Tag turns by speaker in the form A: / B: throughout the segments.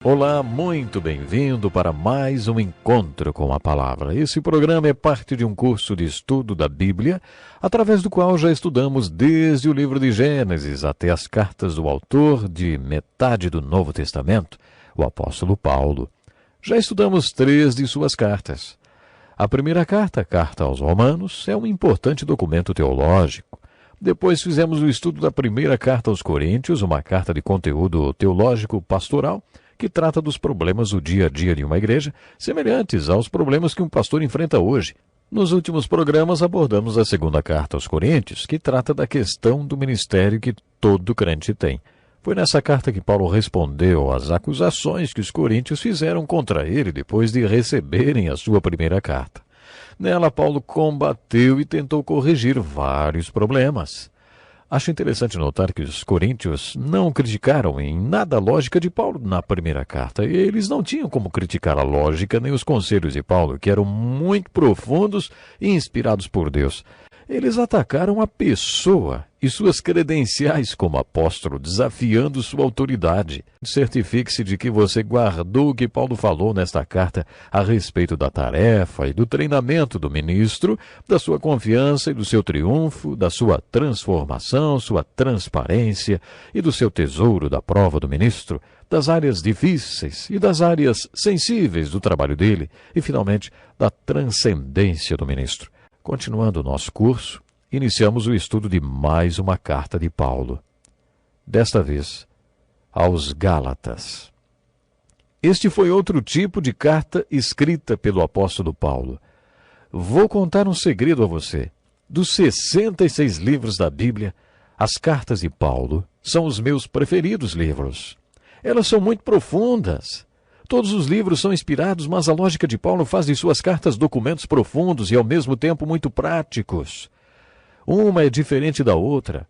A: Olá, muito bem-vindo para mais um encontro com a palavra. Esse programa é parte de um curso de estudo da Bíblia, através do qual já estudamos desde o livro de Gênesis até as cartas do autor de metade do Novo Testamento, o apóstolo Paulo. Já estudamos 3 de suas cartas. A primeira carta, a Carta aos Romanos, é um importante documento teológico. Depois fizemos o estudo da primeira carta aos Coríntios, uma carta de conteúdo teológico pastoral, que trata dos problemas do dia a dia de uma igreja, semelhantes aos problemas que um pastor enfrenta hoje. Nos últimos programas abordamos a segunda carta aos Coríntios, que trata da questão do ministério que todo crente tem. Foi nessa carta que Paulo respondeu às acusações que os coríntios fizeram contra ele depois de receberem a sua primeira carta. Nela, Paulo combateu e tentou corrigir vários problemas. Acho interessante notar que os coríntios não criticaram em nada a lógica de Paulo na primeira carta. Eles não tinham como criticar a lógica nem os conselhos de Paulo, que eram muito profundos e inspirados por Deus. Eles atacaram a pessoa e suas credenciais como apóstolo, desafiando sua autoridade. Certifique-se de que você guardou o que Paulo falou nesta carta a respeito da tarefa e do treinamento do ministro, da sua confiança e do seu triunfo, da sua transformação, sua transparência e do seu tesouro da prova do ministro, das áreas difíceis e das áreas sensíveis do trabalho dele e, finalmente, da transcendência do ministro. Continuando o nosso curso, iniciamos o estudo de mais uma carta de Paulo. Desta vez, aos Gálatas. Este foi outro tipo de carta escrita pelo apóstolo Paulo. Vou contar um segredo a você. Dos 66 livros da Bíblia, as cartas de Paulo são os meus preferidos livros. Elas são muito profundas. Todos os livros são inspirados, mas a lógica de Paulo faz de suas cartas documentos profundos e, ao mesmo tempo, muito práticos. Uma é diferente da outra.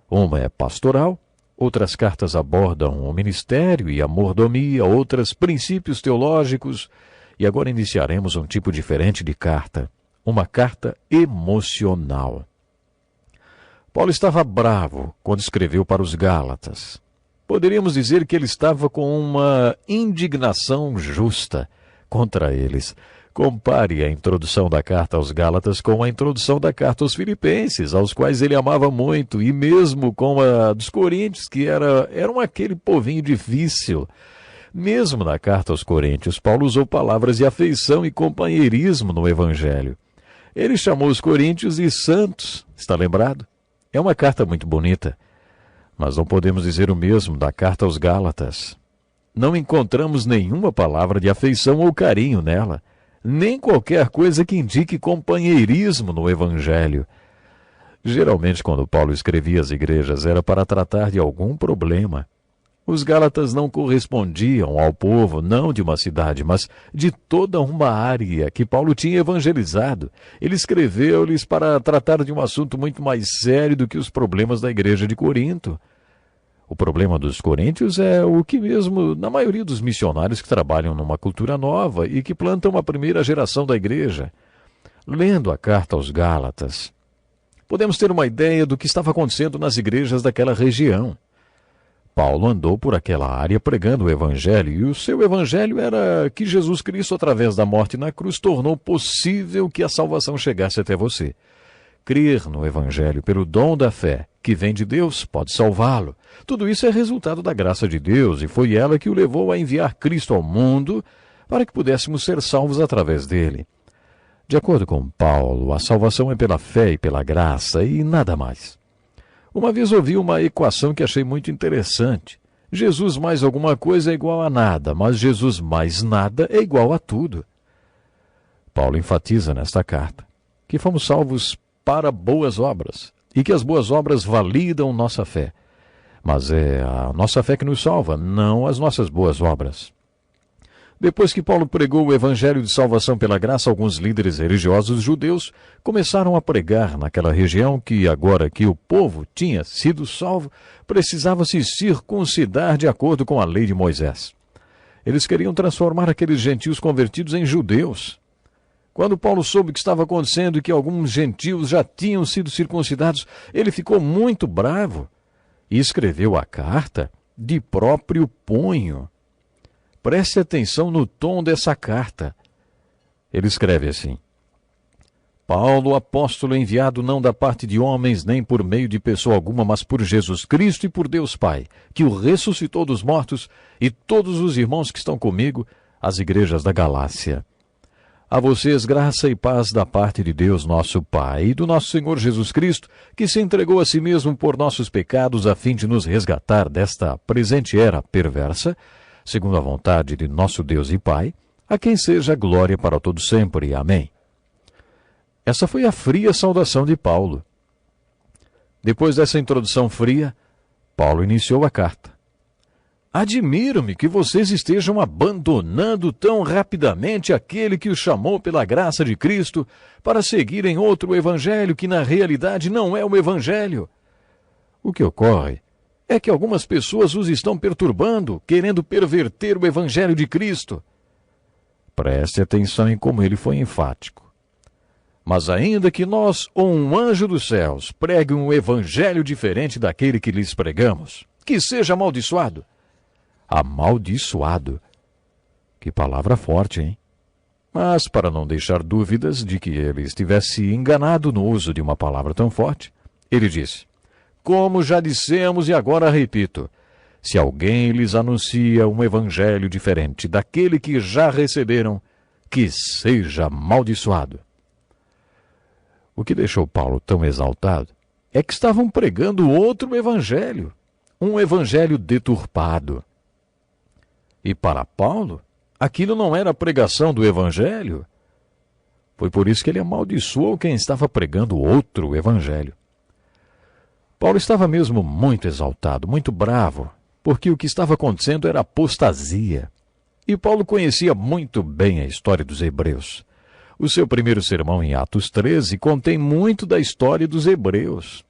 A: Uma é pastoral, outras cartas abordam o ministério e a mordomia, outras princípios teológicos. E agora iniciaremos um tipo diferente de carta, uma carta emocional. Paulo estava bravo quando escreveu para os Gálatas. Poderíamos dizer que ele estava com uma indignação justa contra eles. Compare a introdução da carta aos Gálatas com a introdução da carta aos Filipenses, aos quais ele amava muito, e mesmo com a dos Coríntios, que eram aquele povinho difícil. Mesmo na carta aos Coríntios, Paulo usou palavras de afeição e companheirismo no Evangelho. Ele chamou os coríntios de santos, está lembrado? É uma carta muito bonita. Mas não podemos dizer o mesmo da carta aos Gálatas. Não encontramos nenhuma palavra de afeição ou carinho nela, nem qualquer coisa que indique companheirismo no Evangelho. Geralmente, quando Paulo escrevia às igrejas, era para tratar de algum problema. Os Gálatas não correspondiam ao povo, não de uma cidade, mas de toda uma área que Paulo tinha evangelizado. Ele escreveu-lhes para tratar de um assunto muito mais sério do que os problemas da igreja de Corinto. O problema dos coríntios é o que mesmo na maioria dos missionários que trabalham numa cultura nova e que plantam a primeira geração da igreja. Lendo a carta aos Gálatas, podemos ter uma ideia do que estava acontecendo nas igrejas daquela região. Paulo andou por aquela área pregando o Evangelho, e o seu Evangelho era que Jesus Cristo, através da morte na cruz, tornou possível que a salvação chegasse até você. Crer no Evangelho pelo dom da fé, que vem de Deus, pode salvá-lo. Tudo isso é resultado da graça de Deus, e foi ela que o levou a enviar Cristo ao mundo para que pudéssemos ser salvos através dele. De acordo com Paulo, a salvação é pela fé e pela graça, e nada mais. Uma vez ouvi uma equação que achei muito interessante. Jesus mais alguma coisa é igual a nada, mas Jesus mais nada é igual a tudo. Paulo enfatiza nesta carta que fomos salvos para boas obras e que as boas obras validam nossa fé. Mas é a nossa fé que nos salva, não as nossas boas obras. Depois que Paulo pregou o evangelho de salvação pela graça, alguns líderes religiosos judeus começaram a pregar naquela região que, agora que o povo tinha sido salvo, precisava se circuncidar de acordo com a lei de Moisés. Eles queriam transformar aqueles gentios convertidos em judeus. Quando Paulo soube o que estava acontecendo e que alguns gentios já tinham sido circuncidados, ele ficou muito bravo e escreveu a carta de próprio punho. Preste atenção no tom dessa carta. Ele escreve assim: Paulo, apóstolo enviado não da parte de homens, nem por meio de pessoa alguma, mas por Jesus Cristo e por Deus Pai, que o ressuscitou dos mortos, e todos os irmãos que estão comigo, as igrejas da Galácia. A vocês graça e paz da parte de Deus nosso Pai e do nosso Senhor Jesus Cristo, que se entregou a si mesmo por nossos pecados a fim de nos resgatar desta presente era perversa, segundo a vontade de nosso Deus e Pai, a quem seja glória para todo sempre. Amém. Essa foi a fria saudação de Paulo. Depois dessa introdução fria, Paulo iniciou a carta. Admiro-me que vocês estejam abandonando tão rapidamente aquele que os chamou pela graça de Cristo para seguirem outro evangelho que na realidade não é o evangelho. O que ocorre é que algumas pessoas os estão perturbando, querendo perverter o evangelho de Cristo. Preste atenção em como ele foi enfático. Mas ainda que nós ou um anjo dos céus pregue um evangelho diferente daquele que lhes pregamos, que seja amaldiçoado. Amaldiçoado. Que palavra forte, hein? Mas, para não deixar dúvidas de que ele estivesse enganado no uso de uma palavra tão forte, ele disse: Como já dissemos e agora repito, se alguém lhes anuncia um evangelho diferente daquele que já receberam, que seja amaldiçoado. O que deixou Paulo tão exaltado é que estavam pregando outro evangelho, um evangelho deturpado. E para Paulo, aquilo não era a pregação do evangelho. Foi por isso que ele amaldiçoou quem estava pregando outro evangelho. Paulo estava mesmo muito exaltado, muito bravo, porque o que estava acontecendo era apostasia. E Paulo conhecia muito bem a história dos hebreus. O seu primeiro sermão em Atos 13 contém muito da história dos hebreus.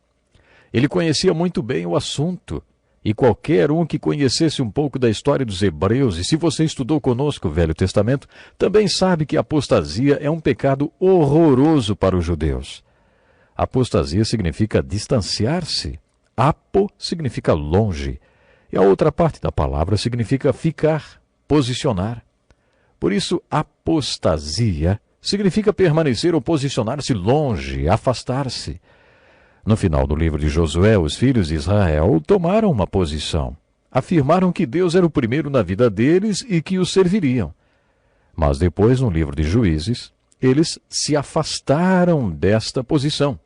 A: Ele conhecia muito bem o assunto. E qualquer um que conhecesse um pouco da história dos hebreus, e se você estudou conosco o Velho Testamento, também sabe que a apostasia é um pecado horroroso para os judeus. Apostasia significa distanciar-se. Apo significa longe. E a outra parte da palavra significa ficar, posicionar. Por isso, apostasia significa permanecer ou posicionar-se longe, afastar-se. No final do livro de Josué, os filhos de Israel tomaram uma posição. Afirmaram que Deus era o primeiro na vida deles e que os serviriam. Mas depois, no livro de Juízes, eles se afastaram desta posição.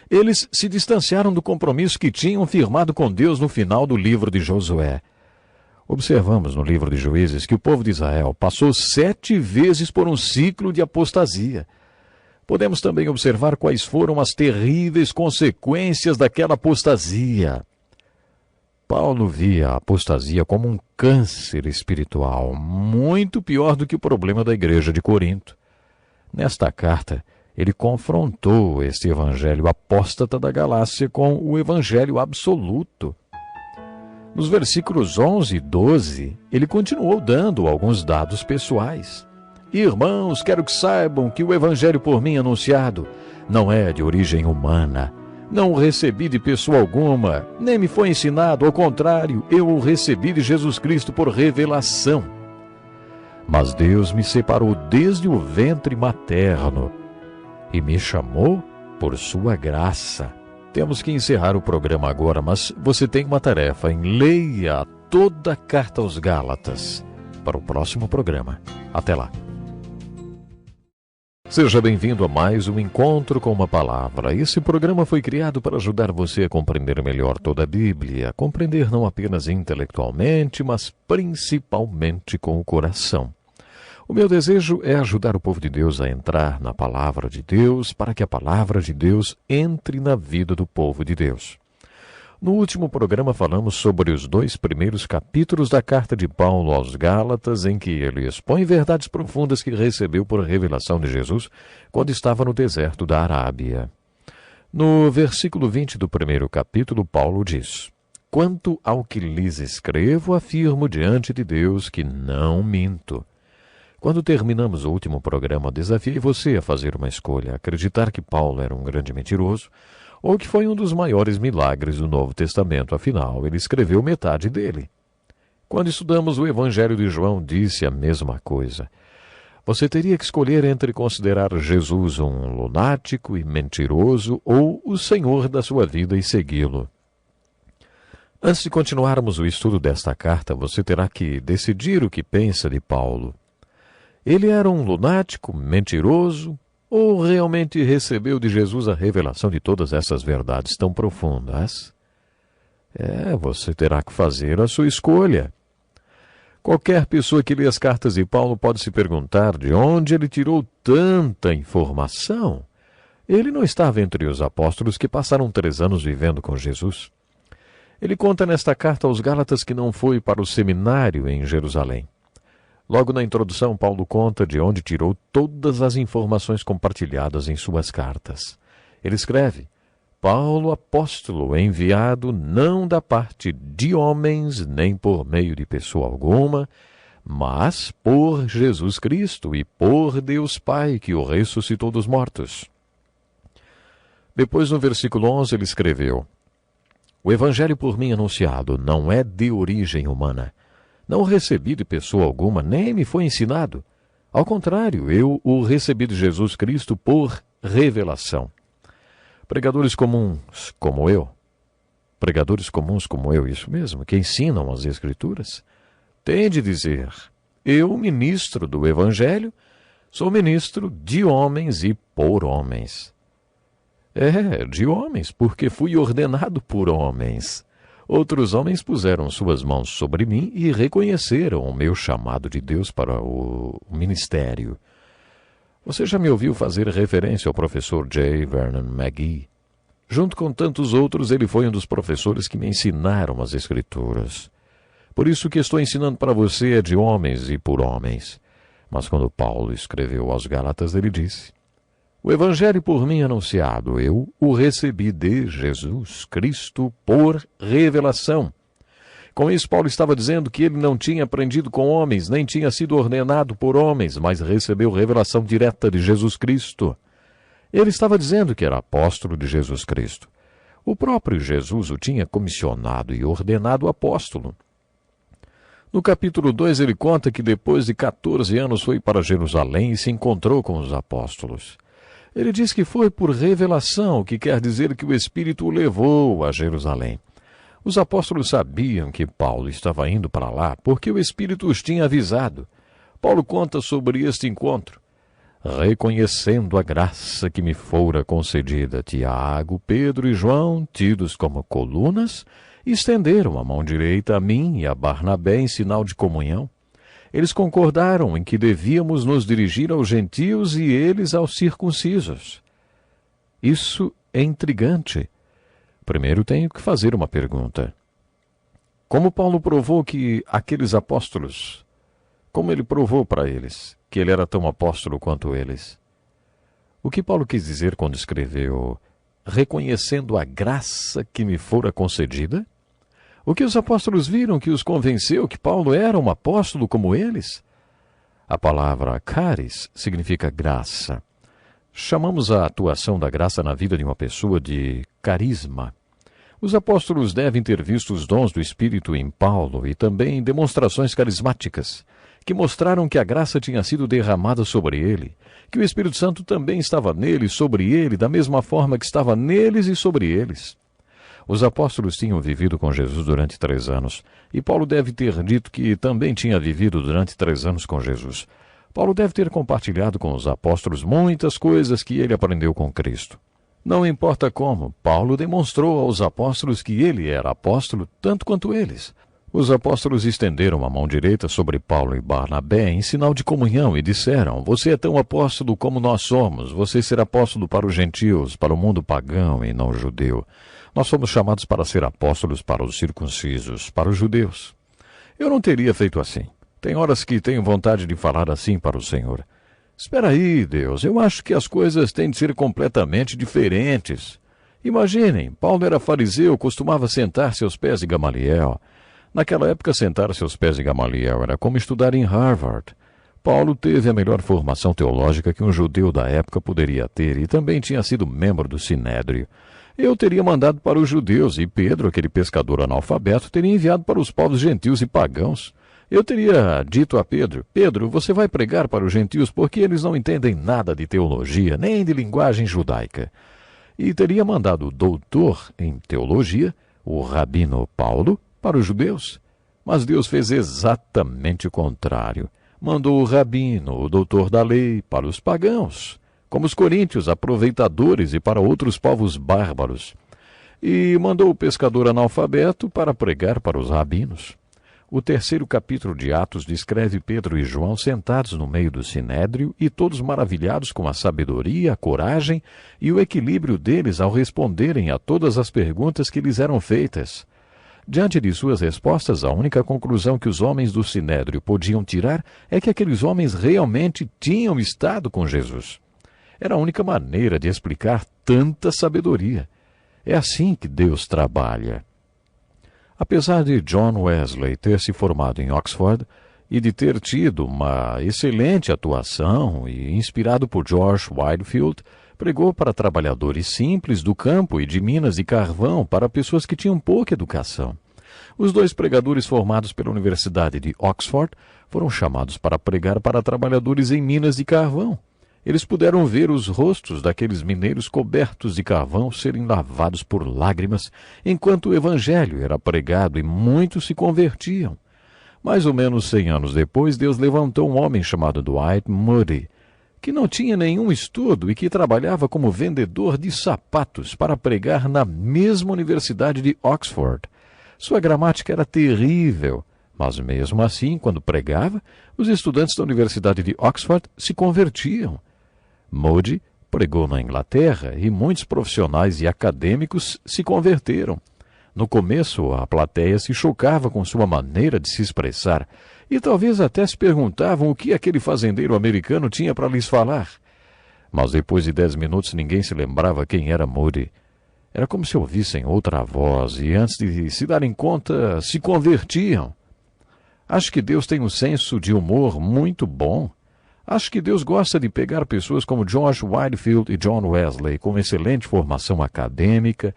A: Eles se distanciaram do compromisso que tinham firmado com Deus no final do livro de Josué. Observamos no livro de Juízes que o povo de Israel passou 7 vezes por um ciclo de apostasia. Podemos também observar quais foram as terríveis consequências daquela apostasia. Paulo via a apostasia como um câncer espiritual, muito pior do que o problema da igreja de Corinto. Nesta carta, ele confrontou este evangelho apóstata da Galácia com o evangelho absoluto. Nos versículos 11 e 12, ele continuou dando alguns dados pessoais. Irmãos, quero que saibam que o evangelho por mim anunciado não é de origem humana. Não o recebi de pessoa alguma, nem me foi ensinado, ao contrário, eu o recebi de Jesus Cristo por revelação. Mas Deus me separou desde o ventre materno e me chamou por sua graça. Temos que encerrar o programa agora, mas você tem uma tarefa: leia toda a carta aos Gálatas para o próximo programa. Até lá. Seja bem-vindo a mais um Encontro com uma Palavra. Esse programa foi criado para ajudar você a compreender melhor toda a Bíblia, compreender não apenas intelectualmente, mas principalmente com o coração. O meu desejo é ajudar o povo de Deus a entrar na Palavra de Deus, para que a Palavra de Deus entre na vida do povo de Deus. No último programa falamos sobre os 2 primeiros capítulos da carta de Paulo aos Gálatas, em que ele expõe verdades profundas que recebeu por revelação de Jesus quando estava no deserto da Arábia. No versículo 20 do primeiro capítulo, Paulo diz: Quanto ao que lhes escrevo, afirmo diante de Deus que não minto. Quando terminamos o último programa, desafiei você a fazer uma escolha: acreditar que Paulo era um grande mentiroso, ou que foi um dos maiores milagres do Novo Testamento, afinal, ele escreveu metade dele. Quando estudamos o Evangelho de João, disse a mesma coisa. Você teria que escolher entre considerar Jesus um lunático e mentiroso ou o Senhor da sua vida e segui-lo. Antes de continuarmos o estudo desta carta, você terá que decidir o que pensa de Paulo. Ele era um lunático, mentiroso, ou realmente recebeu de Jesus a revelação de todas essas verdades tão profundas? Você terá que fazer a sua escolha. Qualquer pessoa que lê as cartas de Paulo pode se perguntar de onde ele tirou tanta informação. Ele não estava entre os apóstolos que passaram 3 anos vivendo com Jesus. Ele conta nesta carta aos Gálatas que não foi para o seminário em Jerusalém. Logo na introdução, Paulo conta de onde tirou todas as informações compartilhadas em suas cartas. Ele escreve: Paulo, apóstolo, enviado não da parte de homens, nem por meio de pessoa alguma, mas por Jesus Cristo e por Deus Pai, que o ressuscitou dos mortos. Depois, no versículo 11, ele escreveu: O evangelho por mim anunciado não é de origem humana. Não o recebi de pessoa alguma, nem me foi ensinado. Ao contrário, eu o recebi de Jesus Cristo por revelação. Pregadores comuns como eu, isso mesmo, que ensinam as Escrituras, têm de dizer: eu, ministro do Evangelho, sou ministro de homens e por homens. De homens, porque fui ordenado por homens. Outros homens puseram suas mãos sobre mim e reconheceram o meu chamado de Deus para o ministério. Você já me ouviu fazer referência ao professor J. Vernon McGee? Junto com tantos outros, ele foi um dos professores que me ensinaram as Escrituras. Por isso que estou ensinando para você é de homens e por homens. Mas quando Paulo escreveu aos Gálatas, ele disse: O evangelho por mim anunciado, eu o recebi de Jesus Cristo por revelação. Com isso, Paulo estava dizendo que ele não tinha aprendido com homens, nem tinha sido ordenado por homens, mas recebeu revelação direta de Jesus Cristo. Ele estava dizendo que era apóstolo de Jesus Cristo. O próprio Jesus o tinha comissionado e ordenado apóstolo. No capítulo 2, ele conta que depois de 14 anos foi para Jerusalém e se encontrou com os apóstolos. Ele diz que foi por revelação, o que quer dizer que o Espírito o levou a Jerusalém. Os apóstolos sabiam que Paulo estava indo para lá porque o Espírito os tinha avisado. Paulo conta sobre este encontro. Reconhecendo a graça que me fora concedida, Tiago, Pedro e João, tidos como colunas, estenderam a mão direita a mim e a Barnabé em sinal de comunhão. Eles concordaram em que devíamos nos dirigir aos gentios e eles aos circuncisos. Isso é intrigante. Primeiro tenho que fazer uma pergunta. Como Paulo provou que aqueles apóstolos, como ele provou para eles que ele era tão apóstolo quanto eles? O que Paulo quis dizer quando escreveu, reconhecendo a graça que me fora concedida? O que os apóstolos viram que os convenceu que Paulo era um apóstolo como eles? A palavra charis significa graça. Chamamos a atuação da graça na vida de uma pessoa de carisma. Os apóstolos devem ter visto os dons do Espírito em Paulo e também demonstrações carismáticas, que mostraram que a graça tinha sido derramada sobre ele, que o Espírito Santo também estava nele e sobre ele, da mesma forma que estava neles e sobre eles. Os apóstolos tinham vivido com Jesus durante 3 anos, e Paulo deve ter dito que também tinha vivido durante 3 anos com Jesus. Paulo deve ter compartilhado com os apóstolos muitas coisas que ele aprendeu com Cristo. Não importa como, Paulo demonstrou aos apóstolos que ele era apóstolo tanto quanto eles. Os apóstolos estenderam a mão direita sobre Paulo e Barnabé em sinal de comunhão e disseram: Você é tão apóstolo como nós somos. Você será apóstolo para os gentios, para o mundo pagão e não judeu. Nós fomos chamados para ser apóstolos para os circuncisos, para os judeus. Eu não teria feito assim. Tem horas que tenho vontade de falar assim para o Senhor. Espera aí, Deus, eu acho que as coisas têm de ser completamente diferentes. Imaginem, Paulo era fariseu, costumava sentar-se aos pés de Gamaliel. Naquela época, sentar-se aos pés de Gamaliel era como estudar em Harvard. Paulo teve a melhor formação teológica que um judeu da época poderia ter e também tinha sido membro do Sinédrio. Eu teria mandado para os judeus, e Pedro, aquele pescador analfabeto, teria enviado para os povos gentios e pagãos. Eu teria dito a Pedro: Pedro, você vai pregar para os gentios porque eles não entendem nada de teologia, nem de linguagem judaica. E teria mandado o doutor em teologia, o rabino Paulo, para os judeus. Mas Deus fez exatamente o contrário. Mandou o rabino, o doutor da lei, para os pagãos, como os coríntios, aproveitadores, e para outros povos bárbaros. E mandou o pescador analfabeto para pregar para os rabinos. O terceiro capítulo de Atos descreve Pedro e João sentados no meio do sinédrio e todos maravilhados com a sabedoria, a coragem e o equilíbrio deles ao responderem a todas as perguntas que lhes eram feitas. Diante de suas respostas, a única conclusão que os homens do sinédrio podiam tirar é que aqueles homens realmente tinham estado com Jesus. Era a única maneira de explicar tanta sabedoria. É assim que Deus trabalha. Apesar de John Wesley ter se formado em Oxford e de ter tido uma excelente atuação e inspirado por George Whitefield, pregou para trabalhadores simples do campo e de minas de carvão para pessoas que tinham pouca educação. Os dois pregadores formados pela Universidade de Oxford foram chamados para pregar para trabalhadores em minas de carvão. Eles puderam ver os rostos daqueles mineiros cobertos de carvão serem lavados por lágrimas, enquanto o evangelho era pregado e muitos se convertiam. Mais ou menos 100 anos depois, Deus levantou um homem chamado Dwight Moody, que não tinha nenhum estudo e que trabalhava como vendedor de sapatos para pregar na mesma Universidade de Oxford. Sua gramática era terrível, mas mesmo assim, quando pregava, os estudantes da Universidade de Oxford se convertiam. Moody pregou na Inglaterra e muitos profissionais e acadêmicos se converteram. No começo, a plateia se chocava com sua maneira de se expressar e talvez até se perguntavam o que aquele fazendeiro americano tinha para lhes falar. Mas depois de 10 minutos ninguém se lembrava quem era Moody. Era como se ouvissem outra voz e antes de se darem conta, se convertiam. Acho que Deus tem um senso de humor muito bom. Acho que Deus gosta de pegar pessoas como George Whitefield e John Wesley, com excelente formação acadêmica,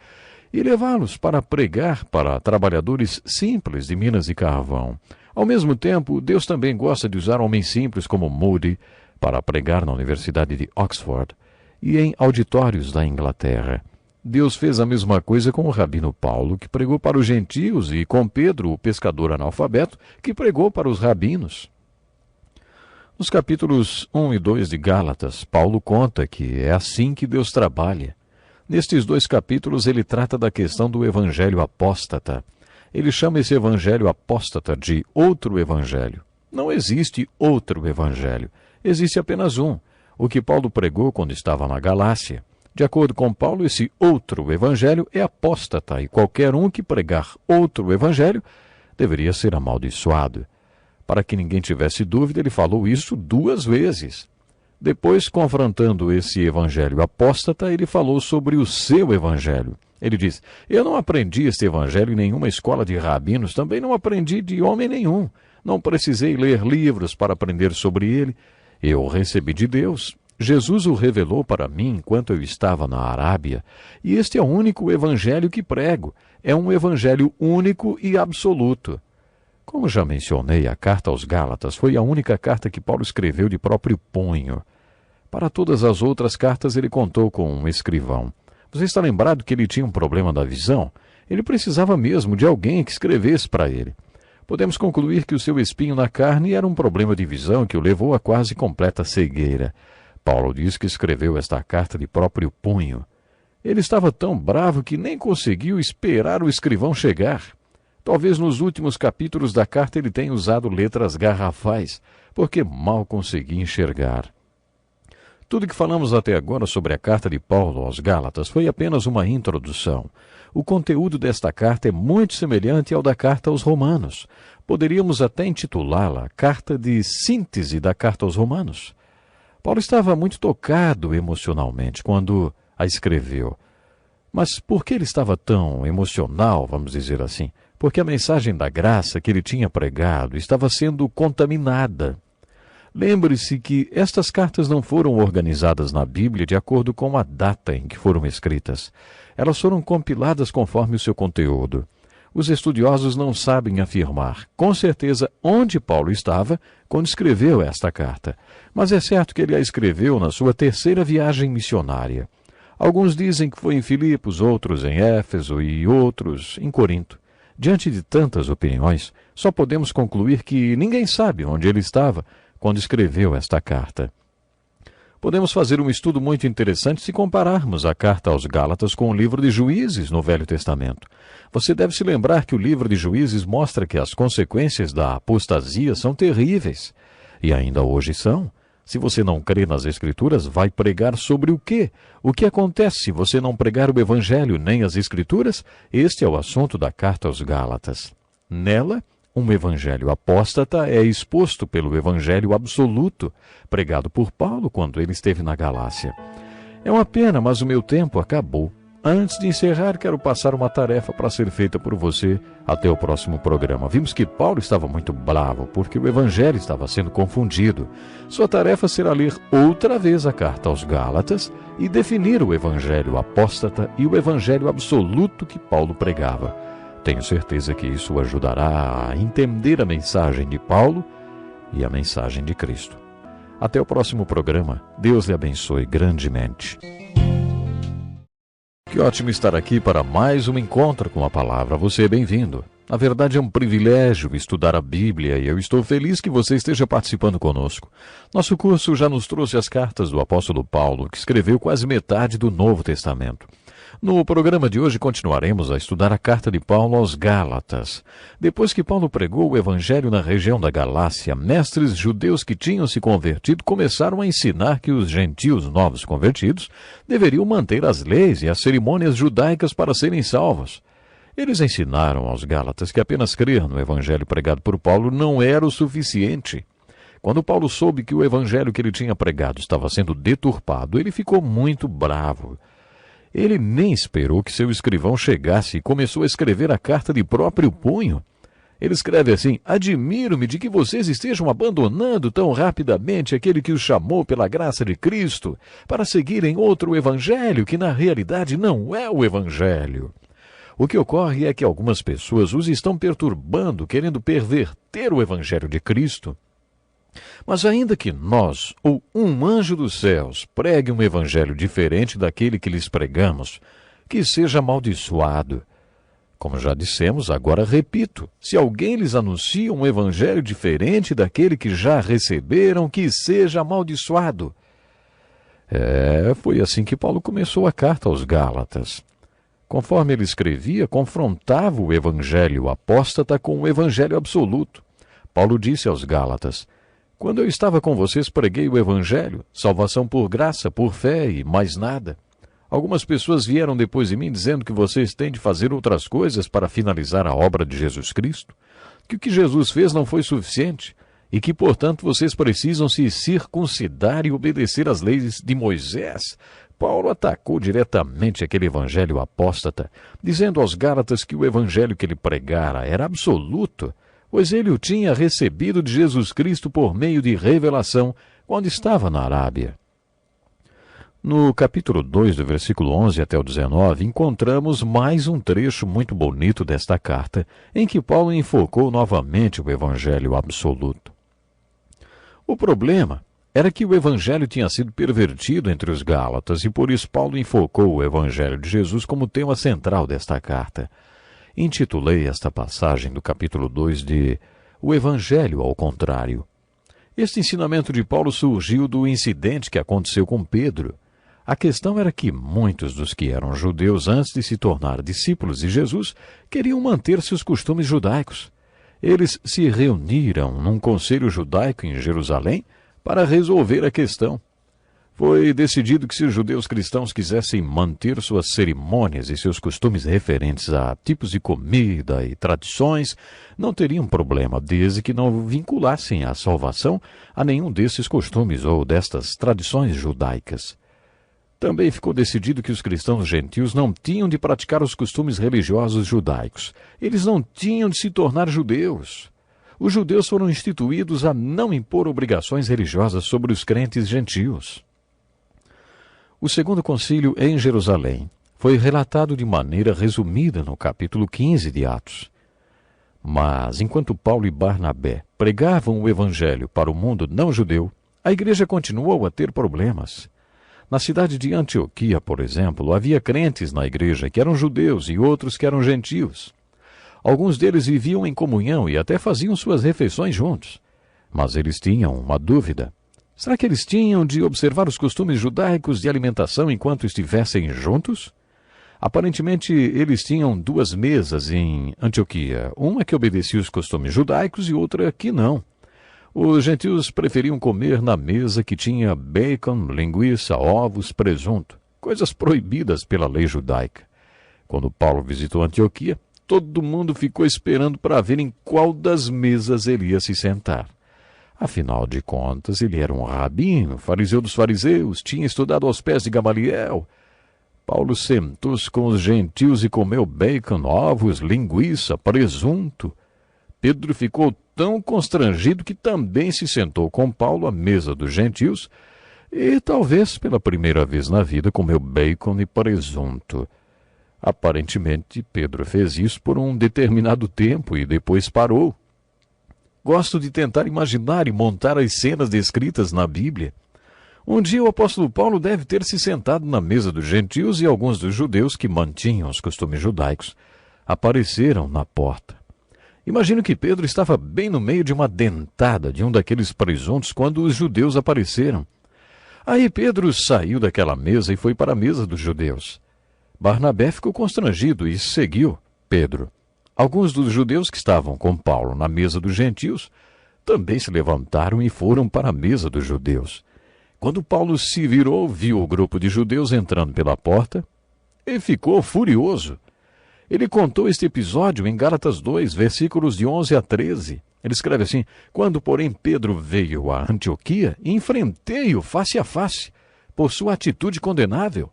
A: e levá-los para pregar para trabalhadores simples de minas de carvão. Ao mesmo tempo, Deus também gosta de usar homens simples como Moody para pregar na Universidade de Oxford e em auditórios da Inglaterra. Deus fez a mesma coisa com o rabino Paulo, que pregou para os gentios, e com Pedro, o pescador analfabeto, que pregou para os rabinos. Nos capítulos 1 e 2 de Gálatas, Paulo conta que é assim que Deus trabalha. Nestes 2 capítulos, ele trata da questão do evangelho apóstata. Ele chama esse evangelho apóstata de outro evangelho. Não existe outro evangelho. Existe apenas um, o que Paulo pregou quando estava na Galácia. De acordo com Paulo, esse outro evangelho é apóstata, e qualquer um que pregar outro evangelho deveria ser amaldiçoado. Para que ninguém tivesse dúvida, ele falou isso 2 vezes. Depois, confrontando esse evangelho apóstata, ele falou sobre o seu evangelho. Ele diz: eu não aprendi este evangelho em nenhuma escola de rabinos, também não aprendi de homem nenhum. Não precisei ler livros para aprender sobre ele. Eu o recebi de Deus. Jesus o revelou para mim enquanto eu estava na Arábia, e este é o único evangelho que prego. É um evangelho único e absoluto. Como já mencionei, a carta aos Gálatas foi a única carta que Paulo escreveu de próprio punho. Para todas as outras cartas ele contou com um escrivão. Você está lembrado que ele tinha um problema da visão? Ele precisava mesmo de alguém que escrevesse para ele. Podemos concluir que o seu espinho na carne era um problema de visão que o levou a quase completa cegueira. Paulo diz que escreveu esta carta de próprio punho. Ele estava tão bravo que nem conseguiu esperar o escrivão chegar. Talvez nos últimos capítulos da carta ele tenha usado letras garrafais, porque mal consegui enxergar. Tudo que falamos até agora sobre a carta de Paulo aos Gálatas foi apenas uma introdução. O conteúdo desta carta é muito semelhante ao da carta aos Romanos. Poderíamos até intitulá-la Carta de Síntese da Carta aos Romanos. Paulo estava muito tocado emocionalmente quando a escreveu. Mas por que ele estava tão emocional, vamos dizer assim? Porque a mensagem da graça que ele tinha pregado estava sendo contaminada. Lembre-se que estas cartas não foram organizadas na Bíblia de acordo com a data em que foram escritas. Elas foram compiladas conforme o seu conteúdo. Os estudiosos não sabem afirmar, com certeza, onde Paulo estava quando escreveu esta carta, mas é certo que ele a escreveu na sua terceira viagem missionária. Alguns dizem que foi em Filipos, outros em Éfeso e outros em Corinto. Diante de tantas opiniões, só podemos concluir que ninguém sabe onde ele estava quando escreveu esta carta. Podemos fazer um estudo muito interessante se compararmos a carta aos Gálatas com o livro de Juízes no Velho Testamento. Você deve se lembrar que o livro de Juízes mostra que as consequências da apostasia são terríveis. E ainda hoje são. Se você não crê nas Escrituras, vai pregar sobre o quê? O que acontece se você não pregar o Evangelho nem as Escrituras? Este é o assunto da carta aos Gálatas. Nela, um evangelho apóstata é exposto pelo evangelho absoluto, pregado por Paulo quando ele esteve na Galácia. É uma pena, mas o meu tempo acabou. Antes de encerrar, quero passar uma tarefa para ser feita por você até o próximo programa. Vimos que Paulo estava muito bravo, porque o evangelho estava sendo confundido. Sua tarefa será ler outra vez a carta aos Gálatas e definir o evangelho apóstata e o evangelho absoluto que Paulo pregava. Tenho certeza que isso o ajudará a entender a mensagem de Paulo e a mensagem de Cristo. Até o próximo programa. Deus lhe abençoe grandemente. Que ótimo estar aqui para mais um encontro com a palavra. Você é bem-vindo. Na verdade, é um privilégio estudar a Bíblia e eu estou feliz que você esteja participando conosco. Nosso curso já nos trouxe as cartas do apóstolo Paulo, que escreveu quase metade do Novo Testamento. No programa de hoje continuaremos a estudar a carta de Paulo aos Gálatas. Depois que Paulo pregou o evangelho na região da Galácia, mestres judeus que tinham se convertido começaram a ensinar que os gentios novos convertidos deveriam manter as leis e as cerimônias judaicas para serem salvos. Eles ensinaram aos Gálatas que apenas crer no evangelho pregado por Paulo não era o suficiente. Quando Paulo soube que o evangelho que ele tinha pregado estava sendo deturpado, ele ficou muito bravo. Ele nem esperou que seu escrivão chegasse e começou a escrever a carta de próprio punho. Ele escreve assim: admiro-me de que vocês estejam abandonando tão rapidamente aquele que os chamou pela graça de Cristo para seguirem outro evangelho que na realidade não é o evangelho. O que ocorre é que algumas pessoas os estão perturbando, querendo perverter o evangelho de Cristo. Mas ainda que nós, ou um anjo dos céus, pregue um evangelho diferente daquele que lhes pregamos, que seja amaldiçoado. Como já dissemos, agora repito, se alguém lhes anuncia um evangelho diferente daquele que já receberam, que seja amaldiçoado. Foi assim que Paulo começou a carta aos Gálatas. Conforme ele escrevia, confrontava o evangelho apóstata com o evangelho absoluto. Paulo disse aos Gálatas: quando eu estava com vocês, preguei o evangelho, salvação por graça, por fé e mais nada. Algumas pessoas vieram depois de mim dizendo que vocês têm de fazer outras coisas para finalizar a obra de Jesus Cristo, que o que Jesus fez não foi suficiente e que, portanto, vocês precisam se circuncidar e obedecer às leis de Moisés. Paulo atacou diretamente aquele evangelho apóstata, dizendo aos Gálatas que o evangelho que ele pregara era absoluto, pois ele o tinha recebido de Jesus Cristo por meio de revelação, quando estava na Arábia. No capítulo 2, do versículo 11 até o 19, encontramos mais um trecho muito bonito desta carta, em que Paulo enfocou novamente o evangelho absoluto. O problema era que o evangelho tinha sido pervertido entre os Gálatas, e por isso Paulo enfocou o evangelho de Jesus como tema central desta carta. Intitulei esta passagem do capítulo 2 de O Evangelho ao Contrário. Este ensinamento de Paulo surgiu do incidente que aconteceu com Pedro. A questão era que muitos dos que eram judeus antes de se tornar discípulos de Jesus queriam manter seus costumes judaicos. Eles se reuniram num conselho judaico em Jerusalém para resolver a questão. Foi decidido que se os judeus cristãos quisessem manter suas cerimônias e seus costumes referentes a tipos de comida e tradições, não teriam problema, desde que não vinculassem a salvação a nenhum desses costumes ou destas tradições judaicas. Também ficou decidido que os cristãos gentios não tinham de praticar os costumes religiosos judaicos. Eles não tinham de se tornar judeus. os judeus foram instituídos a não impor obrigações religiosas sobre os crentes gentios. O segundo concílio em Jerusalém foi relatado de maneira resumida no capítulo 15 de Atos. Mas, enquanto Paulo e Barnabé pregavam o evangelho para o mundo não-judeu, a igreja continuou a ter problemas. Na cidade de Antioquia, por exemplo, havia crentes na igreja que eram judeus e outros que eram gentios. Alguns deles viviam em comunhão e até faziam suas refeições juntos. Mas eles tinham uma dúvida. Será que eles tinham de observar os costumes judaicos de alimentação enquanto estivessem juntos? Aparentemente, eles tinham duas mesas em Antioquia, uma que obedecia os costumes judaicos e outra que não. Os gentios preferiam comer na mesa que tinha bacon, linguiça, ovos, presunto, coisas proibidas pela lei judaica. Quando Paulo visitou Antioquia, todo mundo ficou esperando para ver em qual das mesas ele ia se sentar. Afinal de contas, ele era um rabino, fariseu dos fariseus, tinha estudado aos pés de Gamaliel. Paulo sentou-se com os gentios e comeu bacon, ovos, linguiça, presunto. Pedro ficou tão constrangido que também se sentou com Paulo à mesa dos gentios e, talvez pela primeira vez na vida, comeu bacon e presunto. Aparentemente, Pedro fez isso por um determinado tempo e depois parou. Gosto de tentar imaginar e montar as cenas descritas na Bíblia. Um dia o apóstolo Paulo deve ter se sentado na mesa dos gentios e alguns dos judeus que mantinham os costumes judaicos apareceram na porta. Imagino que Pedro estava bem no meio de uma dentada de um daqueles presuntos quando os judeus apareceram. Aí Pedro saiu daquela mesa e foi para a mesa dos judeus. Barnabé ficou constrangido e seguiu Pedro. Alguns dos judeus que estavam com Paulo na mesa dos gentios também se levantaram e foram para a mesa dos judeus. Quando Paulo se virou, viu o grupo de judeus entrando pela porta e ficou furioso. Ele contou este episódio em Gálatas 2, versículos de 11 a 13. Ele escreve assim: quando, porém, Pedro veio a Antioquia, enfrentei-o face a face, por sua atitude condenável.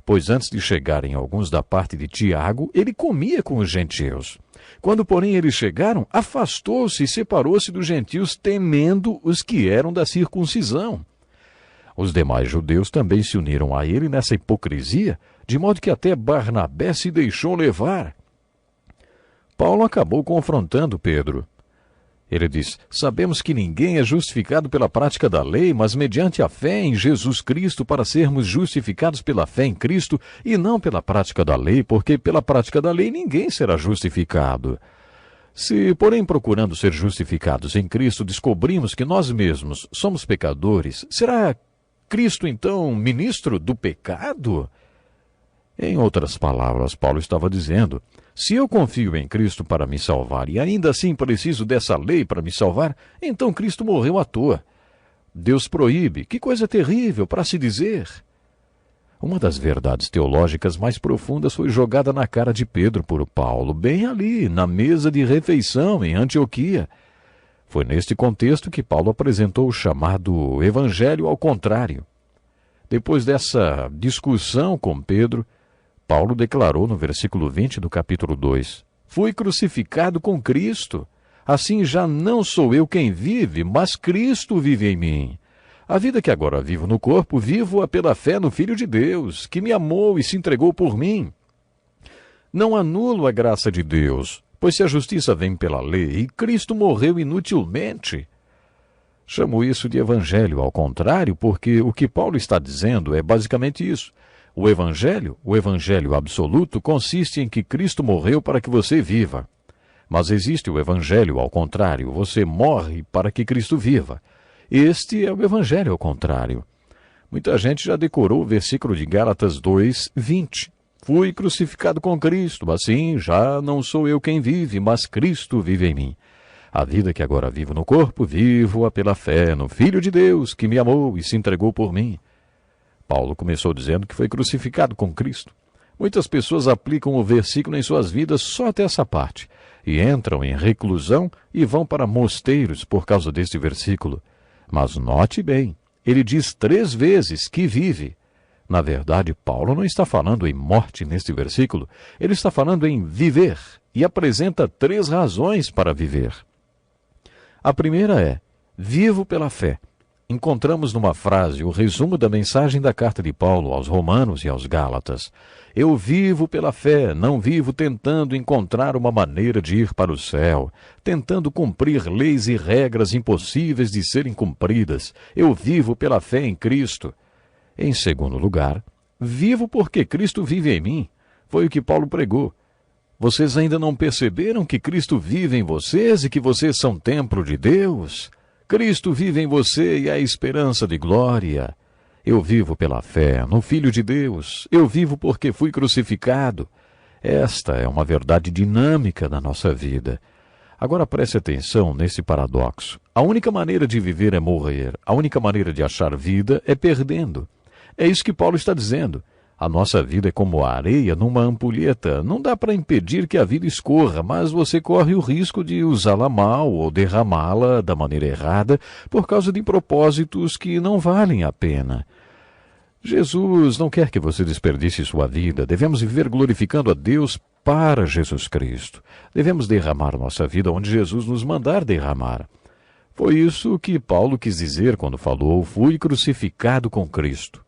A: Pois antes de chegarem alguns da parte de Tiago, ele comia com os gentios. Quando, porém, eles chegaram, afastou-se e separou-se dos gentios, temendo os que eram da circuncisão. Os demais judeus também se uniram a ele nessa hipocrisia, de modo que até Barnabé se deixou levar. Paulo acabou confrontando Pedro. Ele diz: sabemos que ninguém é justificado pela prática da lei, mas mediante a fé em Jesus Cristo, para sermos justificados pela fé em Cristo e não pela prática da lei, porque pela prática da lei ninguém será justificado. Se, porém, procurando ser justificados em Cristo, descobrimos que nós mesmos somos pecadores, será Cristo, então, ministro do pecado? Em outras palavras, Paulo estava dizendo: se eu confio em Cristo para me salvar e ainda assim preciso dessa lei para me salvar, então Cristo morreu à toa. Deus proíbe. Que coisa terrível para se dizer! Uma das verdades teológicas mais profundas foi jogada na cara de Pedro por Paulo, bem ali, na mesa de refeição em Antioquia. Foi neste contexto que Paulo apresentou o chamado Evangelho ao contrário. Depois dessa discussão com Pedro, Paulo declarou no versículo 20 do capítulo 2: fui crucificado com Cristo. Assim já não sou eu quem vive, mas Cristo vive em mim. A vida que agora vivo no corpo, vivo-a pela fé no Filho de Deus, que me amou e se entregou por mim. Não anulo a graça de Deus, pois se a justiça vem pela lei, e Cristo morreu inutilmente. Chamo isso de evangelho ao contrário, porque o que Paulo está dizendo é basicamente isso. O evangelho absoluto, consiste em que Cristo morreu para que você viva. Mas existe o evangelho ao contrário, você morre para que Cristo viva. Este é o evangelho ao contrário. Muita gente já decorou o versículo de Gálatas 2, 20. Fui crucificado com Cristo, assim já não sou eu quem vive, mas Cristo vive em mim. A vida que agora vivo no corpo, vivo-a pela fé no Filho de Deus, que me amou e se entregou por mim. Paulo começou dizendo que foi crucificado com Cristo. Muitas pessoas aplicam o versículo em suas vidas só até essa parte, e entram em reclusão e vão para mosteiros por causa deste versículo. Mas note bem, ele diz 3 vezes que vive. Na verdade, Paulo não está falando em morte neste versículo, ele está falando em viver, e apresenta 3 razões para viver. A primeira é: vivo pela fé. Encontramos numa frase o resumo da mensagem da carta de Paulo aos Romanos e aos Gálatas. Eu vivo pela fé, não vivo tentando encontrar uma maneira de ir para o céu, tentando cumprir leis e regras impossíveis de serem cumpridas. Eu vivo pela fé em Cristo. Em segundo lugar, vivo porque Cristo vive em mim. Foi o que Paulo pregou. Vocês ainda não perceberam que Cristo vive em vocês e que vocês são templo de Deus? Cristo vive em você e é a esperança de glória. Eu vivo pela fé no Filho de Deus. Eu vivo porque fui crucificado. Esta é uma verdade dinâmica na nossa vida. Agora preste atenção nesse paradoxo. A única maneira de viver é morrer. A única maneira de achar vida é perdendo. É isso que Paulo está dizendo. A nossa vida é como a areia numa ampulheta. Não dá para impedir que a vida escorra, mas você corre o risco de usá-la mal ou derramá-la da maneira errada por causa de propósitos que não valem a pena. Jesus não quer que você desperdice sua vida. Devemos viver glorificando a Deus para Jesus Cristo. Devemos derramar nossa vida onde Jesus nos mandar derramar. Foi isso que Paulo quis dizer quando falou: fui crucificado com Cristo.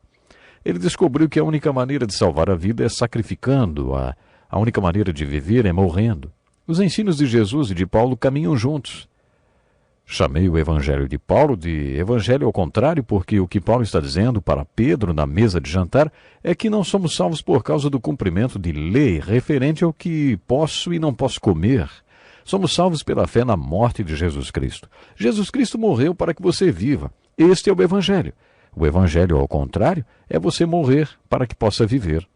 A: Ele descobriu que a única maneira de salvar a vida é sacrificando-a. A única maneira de viver é morrendo. Os ensinos de Jesus e de Paulo caminham juntos. Chamei o evangelho de Paulo de evangelho ao contrário, porque o que Paulo está dizendo para Pedro na mesa de jantar é que não somos salvos por causa do cumprimento de lei referente ao que posso e não posso comer. Somos salvos pela fé na morte de Jesus Cristo. Jesus Cristo morreu para que você viva. Este é o evangelho. O evangelho, ao contrário, é você morrer para que possa viver.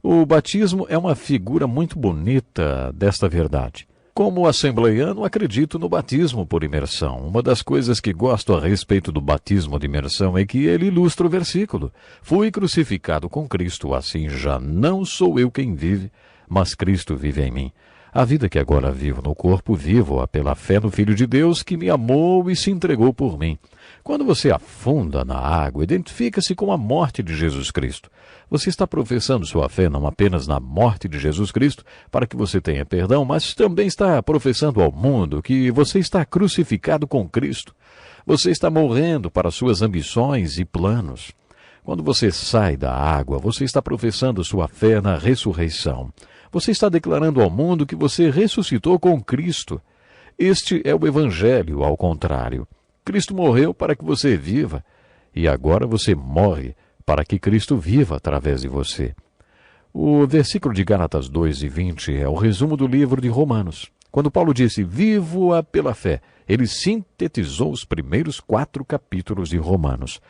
A: O batismo é uma figura muito bonita desta verdade. Como assembleiano, acredito no batismo por imersão. Uma das coisas que gosto a respeito do batismo de imersão é que ele ilustra o versículo. Fui crucificado com Cristo, assim já não sou eu quem vive, mas Cristo vive em mim. A vida que agora vivo no corpo, vivo-a pela fé no Filho de Deus que me amou e se entregou por mim. Quando você afunda na água, identifica-se com a morte de Jesus Cristo. Você está professando sua fé não apenas na morte de Jesus Cristo, para que você tenha perdão, mas também está professando ao mundo que você está crucificado com Cristo. Você está morrendo para suas ambições e planos. Quando você sai da água, você está professando sua fé na ressurreição. Você está declarando ao mundo que você ressuscitou com Cristo. Este é o Evangelho, ao contrário. Cristo morreu para que você viva, e agora você morre para que Cristo viva através de você. O versículo de Gálatas 2:20 é o resumo do livro de Romanos. Quando Paulo disse, vivo-a pela fé, ele sintetizou os primeiros 4 capítulos de Romanos.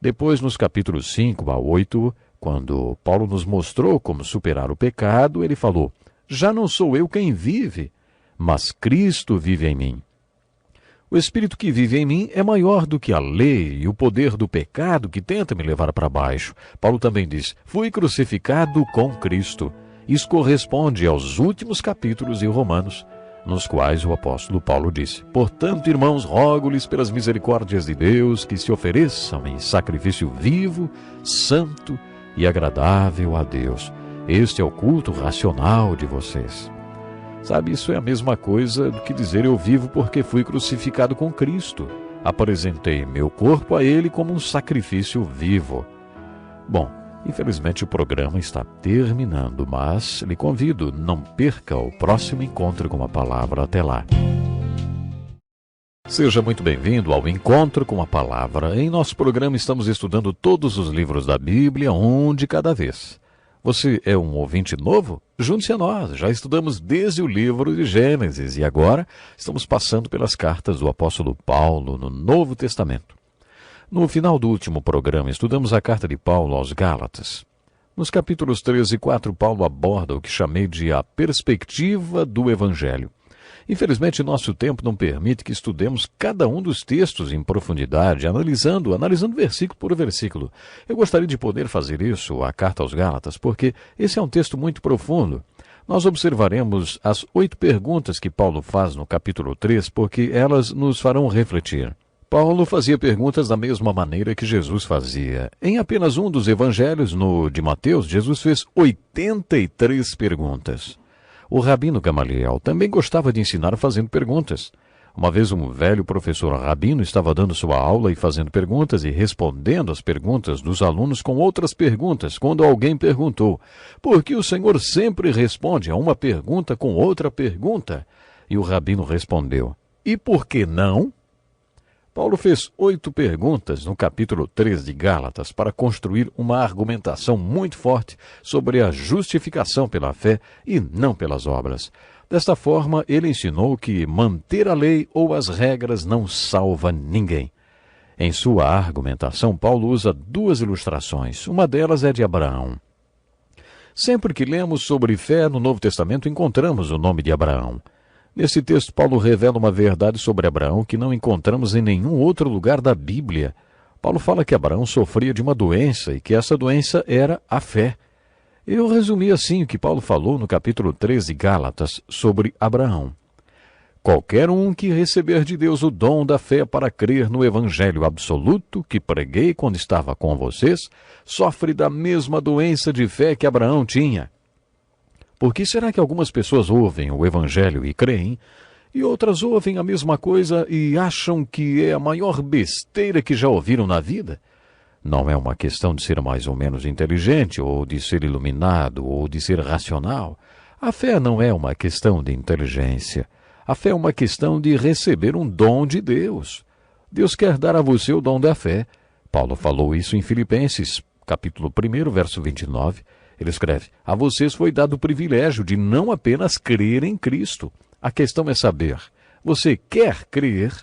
A: Depois, nos capítulos 5 a 8, quando Paulo nos mostrou como superar o pecado, ele falou, já não sou eu quem vive, mas Cristo vive em mim. O Espírito que vive em mim é maior do que a lei e o poder do pecado que tenta me levar para baixo. Paulo também diz, fui crucificado com Cristo. Isso corresponde aos últimos capítulos de Romanos, nos quais o apóstolo Paulo disse, portanto, irmãos, rogo-lhes pelas misericórdias de Deus que se ofereçam em sacrifício vivo, santo e agradável a Deus. Este é o culto racional de vocês. Sabe, isso é a mesma coisa do que dizer eu vivo porque fui crucificado com Cristo. Apresentei meu corpo a Ele como um sacrifício vivo. Bom, infelizmente o programa está terminando, mas lhe convido, não perca o próximo encontro com a palavra. Até lá. Seja muito bem-vindo ao Encontro com a Palavra. Em nosso programa estamos estudando todos os livros da Bíblia, um de cada vez. Você é um ouvinte novo? Junte-se a nós. Já estudamos desde o livro de Gênesis e agora estamos passando pelas cartas do apóstolo Paulo no Novo Testamento. No final do último programa, estudamos a carta de Paulo aos Gálatas. Nos capítulos 13 e 4, Paulo aborda o que chamei de a perspectiva do Evangelho. Infelizmente, nosso tempo não permite que estudemos cada um dos textos em profundidade, analisando versículo por versículo. Eu gostaria de poder fazer isso, a carta aos Gálatas, porque esse é um texto muito profundo. Nós observaremos as 8 perguntas que Paulo faz no capítulo 3, porque elas nos farão refletir. Paulo fazia perguntas da mesma maneira que Jesus fazia. Em apenas um dos evangelhos, no de Mateus, Jesus fez 83 perguntas. O rabino Gamaliel também gostava de ensinar fazendo perguntas. Uma vez um velho professor rabino estava dando sua aula e fazendo perguntas e respondendo as perguntas dos alunos com outras perguntas, quando alguém perguntou: por que o senhor sempre responde a uma pergunta com outra pergunta? E o rabino respondeu: e por que não? Paulo fez 8 perguntas no capítulo 3 de Gálatas para construir uma argumentação muito forte sobre a justificação pela fé e não pelas obras. Desta forma, ele ensinou que manter a lei ou as regras não salva ninguém. Em sua argumentação, Paulo usa 2 ilustrações. Uma delas é de Abraão. Sempre que lemos sobre fé no Novo Testamento, encontramos o nome de Abraão. Nesse texto, Paulo revela uma verdade sobre Abraão que não encontramos em nenhum outro lugar da Bíblia. Paulo fala que Abraão sofria de uma doença e que essa doença era a fé. Eu resumi assim o que Paulo falou no capítulo 3 de Gálatas sobre Abraão. Qualquer um que receber de Deus o dom da fé para crer no evangelho absoluto que preguei quando estava com vocês, sofre da mesma doença de fé que Abraão tinha. Por que será que algumas pessoas ouvem o evangelho e creem, e outras ouvem a mesma coisa e acham que é a maior besteira que já ouviram na vida? Não é uma questão de ser mais ou menos inteligente, ou de ser iluminado, ou de ser racional. A fé não é uma questão de inteligência. A fé é uma questão de receber um dom de Deus. Deus quer dar a você o dom da fé. Paulo falou isso em Filipenses, capítulo 1, verso 29. Ele escreve: a vocês foi dado o privilégio de não apenas crer em Cristo. A questão é saber, você quer crer?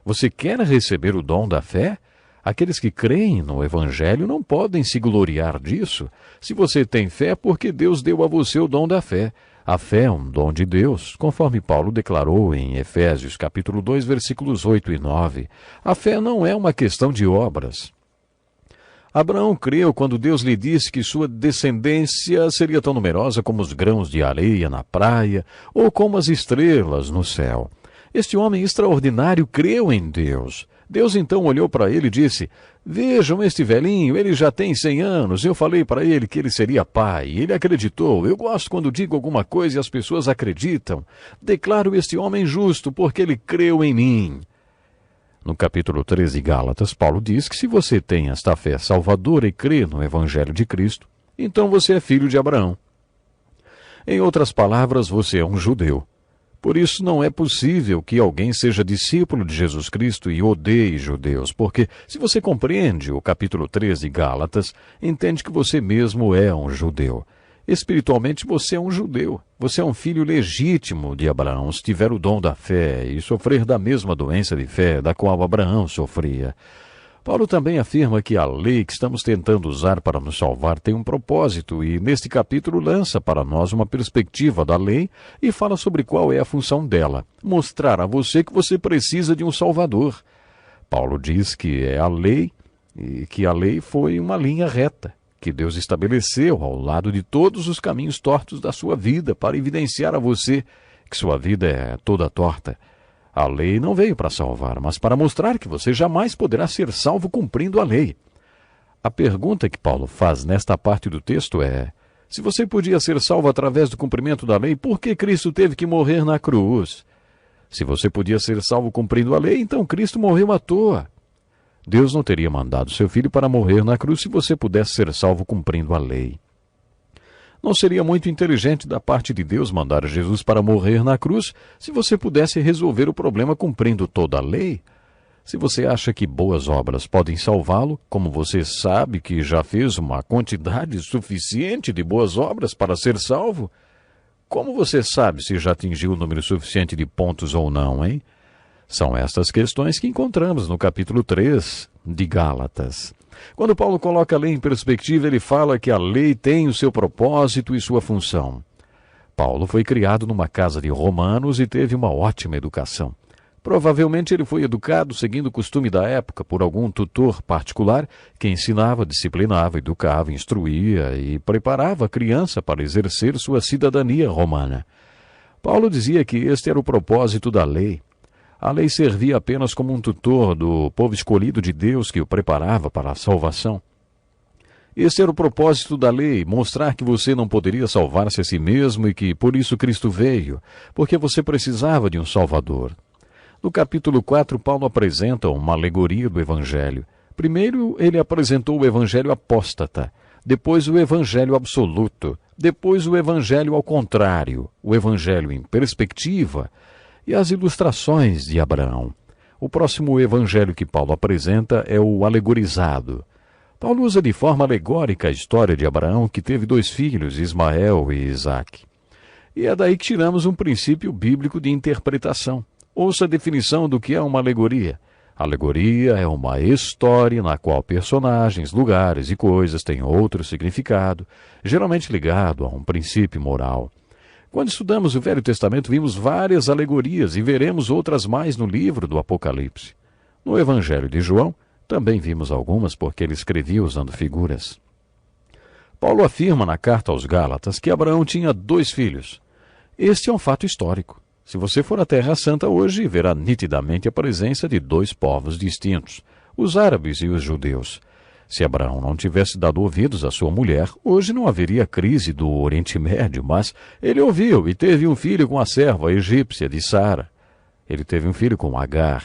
A: Você quer receber o dom da fé? Aqueles que creem no Evangelho não podem se gloriar disso. Se você tem fé, é porque Deus deu a você o dom da fé. A fé é um dom de Deus, conforme Paulo declarou em Efésios, capítulo 2, versículos 8 e 9. A fé não é uma questão de obras. Abraão creu quando Deus lhe disse que sua descendência seria tão numerosa como os grãos de areia na praia ou como as estrelas no céu. Este homem extraordinário creu em Deus. Deus então olhou para ele e disse: vejam este velhinho, ele já tem 100 anos. Eu falei para ele que ele seria pai. Ele acreditou. Eu gosto quando digo alguma coisa e as pessoas acreditam. Declaro este homem justo porque ele creu em mim. No capítulo 13 de Gálatas, Paulo diz que se você tem esta fé salvadora e crê no Evangelho de Cristo, então você é filho de Abraão. Em outras palavras, você é um judeu. Por isso não é possível que alguém seja discípulo de Jesus Cristo e odeie judeus, porque se você compreende o capítulo 13 de Gálatas, entende que você mesmo é um judeu. Espiritualmente você é um judeu. Você é um filho legítimo de Abraão, se tiver o dom da fé e sofrer da mesma doença de fé da qual Abraão sofria. Paulo também afirma que a lei que estamos tentando usar para nos salvar tem um propósito e, neste capítulo, lança para nós uma perspectiva da lei e fala sobre qual é a função dela: mostrar a você que você precisa de um Salvador. Paulo diz que é a lei e que a lei foi uma linha reta que Deus estabeleceu ao lado de todos os caminhos tortos da sua vida para evidenciar a você que sua vida é toda torta. A lei não veio para salvar, mas para mostrar que você jamais poderá ser salvo cumprindo a lei. A pergunta que Paulo faz nesta parte do texto é: se você podia ser salvo através do cumprimento da lei, por que Cristo teve que morrer na cruz? Se você podia ser salvo cumprindo a lei, então Cristo morreu à toa. Deus não teria mandado seu filho para morrer na cruz se você pudesse ser salvo cumprindo a lei. Não seria muito inteligente da parte de Deus mandar Jesus para morrer na cruz se você pudesse resolver o problema cumprindo toda a lei? Se você acha que boas obras podem salvá-lo, como você sabe que já fez uma quantidade suficiente de boas obras para ser salvo, como você sabe se já atingiu o número suficiente de pontos ou não, hein? São estas questões que encontramos no capítulo 3 de Gálatas. Quando Paulo coloca a lei em perspectiva, ele fala que a lei tem o seu propósito e sua função. Paulo foi criado numa casa de romanos e teve uma ótima educação. Provavelmente ele foi educado seguindo o costume da época por algum tutor particular que ensinava, disciplinava, educava, instruía e preparava a criança para exercer sua cidadania romana. Paulo dizia que este era o propósito da lei. A lei servia apenas como um tutor do povo escolhido de Deus que o preparava para a salvação. Esse era o propósito da lei, mostrar que você não poderia salvar-se a si mesmo e que por isso Cristo veio, porque você precisava de um Salvador. No capítulo 4, Paulo apresenta uma alegoria do Evangelho. Primeiro, ele apresentou o Evangelho apóstata, depois o Evangelho absoluto, depois o Evangelho ao contrário, o Evangelho em perspectiva e as ilustrações de Abraão. O próximo Evangelho que Paulo apresenta é o alegorizado. Paulo usa de forma alegórica a história de Abraão, que teve 2 filhos, Ismael e Isaque. E é daí que tiramos um princípio bíblico de interpretação. Ouça a definição do que é uma alegoria. Alegoria é uma história na qual personagens, lugares e coisas têm outro significado, geralmente ligado a um princípio moral. Quando estudamos o Velho Testamento, vimos várias alegorias e veremos outras mais no livro do Apocalipse. No Evangelho de João, também vimos algumas porque ele escrevia usando figuras. Paulo afirma na carta aos Gálatas que Abraão tinha 2 filhos. Este é um fato histórico. Se você for à Terra Santa hoje, verá nitidamente a presença de 2 povos distintos, os árabes e os judeus. Se Abraão não tivesse dado ouvidos à sua mulher, hoje não haveria crise do Oriente Médio, mas ele ouviu e teve um filho com a serva egípcia de Sara. Ele teve um filho com Agar.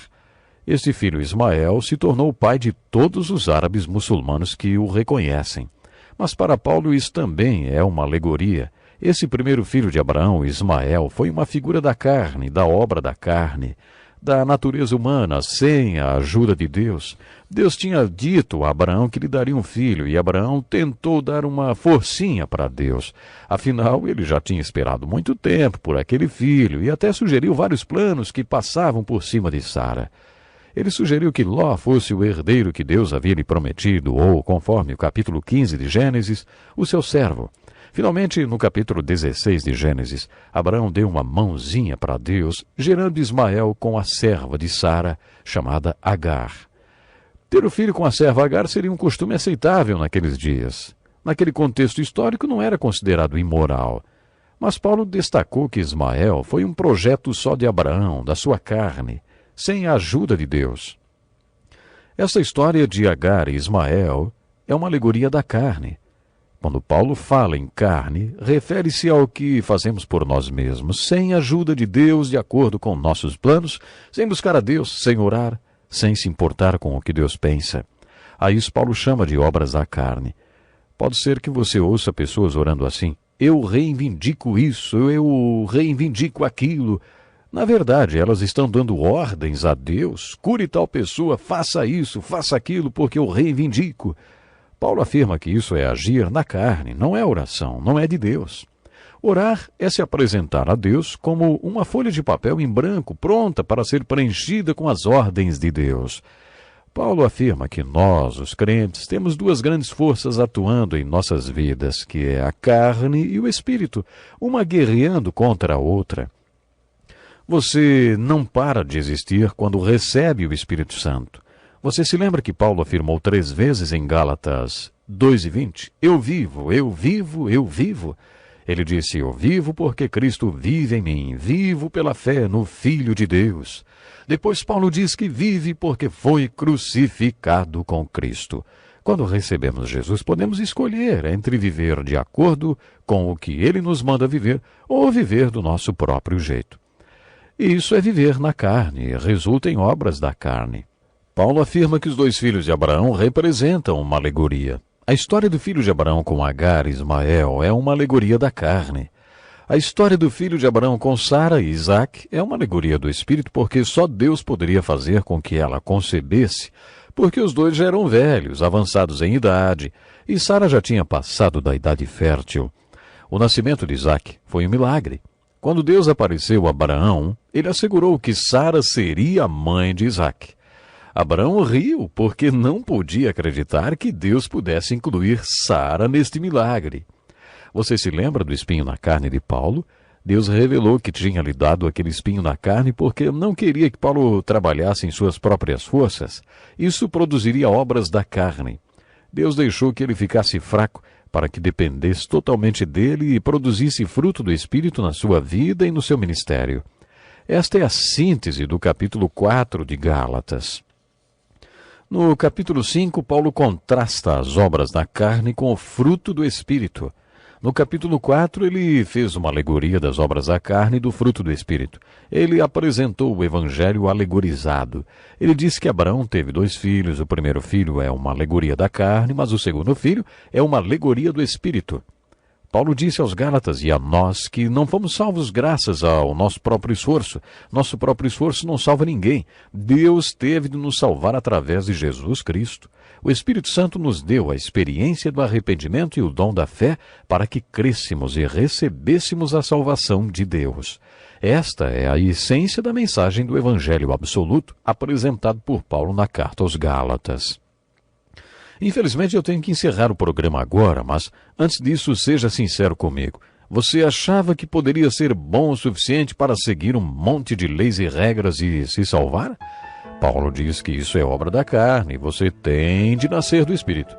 A: Este filho Ismael se tornou o pai de todos os árabes muçulmanos que o reconhecem. Mas para Paulo isso também é uma alegoria. Esse primeiro filho de Abraão, Ismael, foi uma figura da carne, da obra da carne, da natureza humana, sem a ajuda de Deus. Deus tinha dito a Abraão que lhe daria um filho, e Abraão tentou dar uma forcinha para Deus. Afinal, ele já tinha esperado muito tempo por aquele filho, e até sugeriu vários planos que passavam por cima de Sara. Ele sugeriu que Ló fosse o herdeiro que Deus havia lhe prometido, ou, conforme o capítulo 15 de Gênesis, o seu servo. Finalmente, no capítulo 16 de Gênesis, Abraão deu uma mãozinha para Deus, gerando Ismael com a serva de Sara, chamada Agar. Ter o filho com a serva Agar seria um costume aceitável naqueles dias. Naquele contexto histórico não era considerado imoral. Mas Paulo destacou que Ismael foi um projeto só de Abraão, da sua carne, sem a ajuda de Deus. Essa história de Agar e Ismael é uma alegoria da carne. Quando Paulo fala em carne, refere-se ao que fazemos por nós mesmos, sem a ajuda de Deus, de acordo com nossos planos, sem buscar a Deus, sem orar, sem se importar com o que Deus pensa. A isso Paulo chama de obras da carne. Pode ser que você ouça pessoas orando assim: eu reivindico isso, eu reivindico aquilo. Na verdade, elas estão dando ordens a Deus: cure tal pessoa, faça isso, faça aquilo, porque eu reivindico. Paulo afirma que isso é agir na carne, não é oração, não é de Deus. Orar é se apresentar a Deus como uma folha de papel em branco, pronta para ser preenchida com as ordens de Deus. Paulo afirma que nós, os crentes, temos 2 grandes forças atuando em nossas vidas, que é a carne e o espírito, uma guerreando contra a outra. Você não para de existir quando recebe o Espírito Santo. Você se lembra que Paulo afirmou 3 vezes em Gálatas 2:20? Eu vivo, eu vivo, eu vivo. Ele disse: eu vivo porque Cristo vive em mim, vivo pela fé no Filho de Deus. Depois Paulo diz que vive porque foi crucificado com Cristo. Quando recebemos Jesus, podemos escolher entre viver de acordo com o que Ele nos manda viver ou viver do nosso próprio jeito. E isso é viver na carne, resulta em obras da carne. Paulo afirma que os 2 filhos de Abraão representam uma alegoria. A história do filho de Abraão com Agar e Ismael é uma alegoria da carne. A história do filho de Abraão com Sara e Isaque é uma alegoria do espírito, porque só Deus poderia fazer com que ela concebesse, porque os 2 já eram velhos, avançados em idade, e Sara já tinha passado da idade fértil. O nascimento de Isaque foi um milagre. Quando Deus apareceu a Abraão, ele assegurou que Sara seria a mãe de Isaque. Abraão riu porque não podia acreditar que Deus pudesse incluir Sara neste milagre. Você se lembra do espinho na carne de Paulo? Deus revelou que tinha lhe dado aquele espinho na carne porque não queria que Paulo trabalhasse em suas próprias forças. Isso produziria obras da carne. Deus deixou que ele ficasse fraco para que dependesse totalmente dele e produzisse fruto do Espírito na sua vida e no seu ministério. Esta é a síntese do capítulo 4 de Gálatas. No capítulo 5, Paulo contrasta as obras da carne com o fruto do Espírito. No capítulo 4, ele fez uma alegoria das obras da carne e do fruto do Espírito. Ele apresentou o evangelho alegorizado. Ele disse que Abraão teve 2 filhos. O primeiro filho é uma alegoria da carne, mas o segundo filho é uma alegoria do Espírito. Paulo disse aos Gálatas e a nós que não fomos salvos graças ao nosso próprio esforço. Nosso próprio esforço não salva ninguém. Deus teve de nos salvar através de Jesus Cristo. O Espírito Santo nos deu a experiência do arrependimento e o dom da fé para que crescêssemos e recebêssemos a salvação de Deus. Esta é a essência da mensagem do Evangelho absoluto apresentado por Paulo na carta aos Gálatas. Infelizmente eu tenho que encerrar o programa agora, mas antes disso seja sincero comigo. Você achava que poderia ser bom o suficiente para seguir um monte de leis e regras e se salvar? Paulo diz que isso é obra da carne, você tem de nascer do Espírito.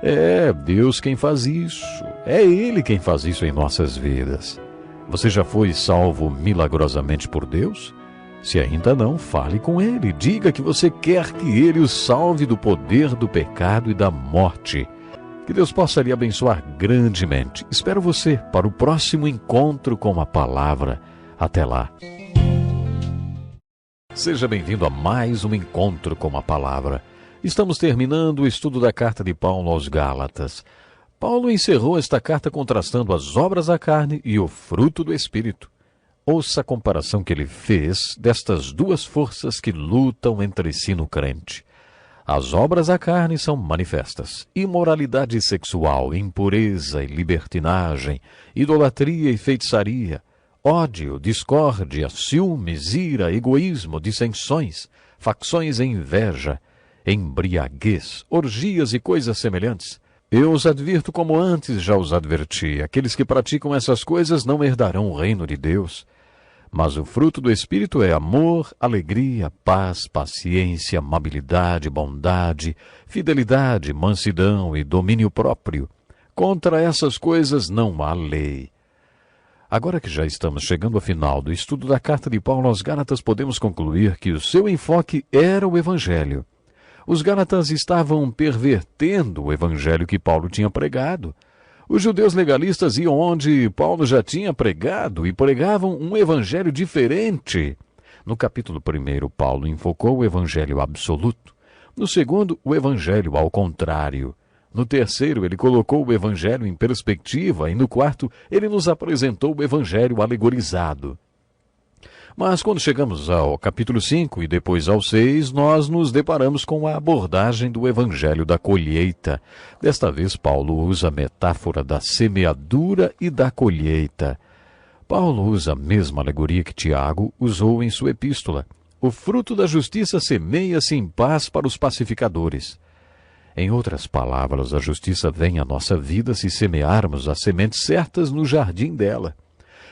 A: É Deus quem faz isso, é Ele quem faz isso em nossas vidas. Você já foi salvo milagrosamente por Deus? Se ainda não, fale com Ele. Diga que você quer que Ele o salve do poder do pecado e da morte. Que Deus possa lhe abençoar grandemente. Espero você para o próximo encontro com a palavra. Até lá. Seja bem-vindo a mais um encontro com a palavra. Estamos terminando o estudo da carta de Paulo aos Gálatas. Paulo encerrou esta carta contrastando as obras da carne e o fruto do Espírito. Ouça a comparação que ele fez destas duas forças que lutam entre si no crente. As obras da carne são manifestas: imoralidade sexual, impureza e libertinagem, idolatria e feitiçaria, ódio, discórdia, ciúmes, ira, egoísmo, dissensões, facções e inveja, embriaguez, orgias e coisas semelhantes. Eu os advirto como antes já os adverti: aqueles que praticam essas coisas não herdarão o reino de Deus. Mas o fruto do Espírito é amor, alegria, paz, paciência, amabilidade, bondade, fidelidade, mansidão e domínio próprio. Contra essas coisas não há lei. Agora que já estamos chegando ao final do estudo da carta de Paulo aos Gálatas, podemos concluir que o seu enfoque era o Evangelho. Os Gálatas estavam pervertendo o Evangelho que Paulo tinha pregado. Os judeus legalistas iam onde Paulo já tinha pregado e pregavam um evangelho diferente. No capítulo 1, Paulo enfocou o evangelho absoluto. No segundo, o evangelho ao contrário. No terceiro, ele colocou o evangelho em perspectiva. E no quarto, ele nos apresentou o evangelho alegorizado. Mas quando chegamos ao capítulo 5 e depois ao 6, nós nos deparamos com a abordagem do evangelho da colheita. Desta vez, Paulo usa a metáfora da semeadura e da colheita. Paulo usa a mesma alegoria que Tiago usou em sua epístola. O fruto da justiça semeia-se em paz para os pacificadores. Em outras palavras, a justiça vem à nossa vida se semearmos as sementes certas no jardim dela.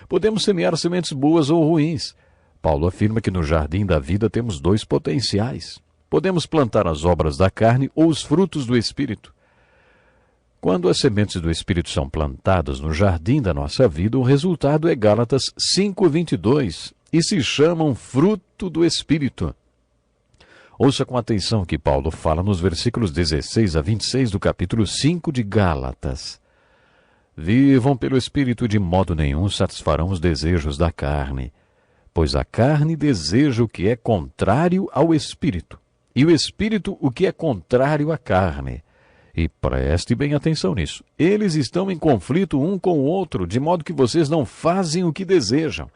A: Podemos semear sementes boas ou ruins. Paulo afirma que no jardim da vida temos 2 potenciais. Podemos plantar as obras da carne ou os frutos do Espírito. Quando as sementes do Espírito são plantadas no jardim da nossa vida, o resultado é Gálatas 5:22 e se chamam fruto do Espírito. Ouça com atenção o que Paulo fala nos versículos 16 a 26 do capítulo 5 de Gálatas. Vivam pelo Espírito, de modo nenhum satisfarão os desejos da carne. Pois a carne deseja o que é contrário ao Espírito, e o Espírito o que é contrário à carne. E preste bem atenção nisso. Eles estão em conflito um com o outro, de modo que vocês não fazem o que desejam.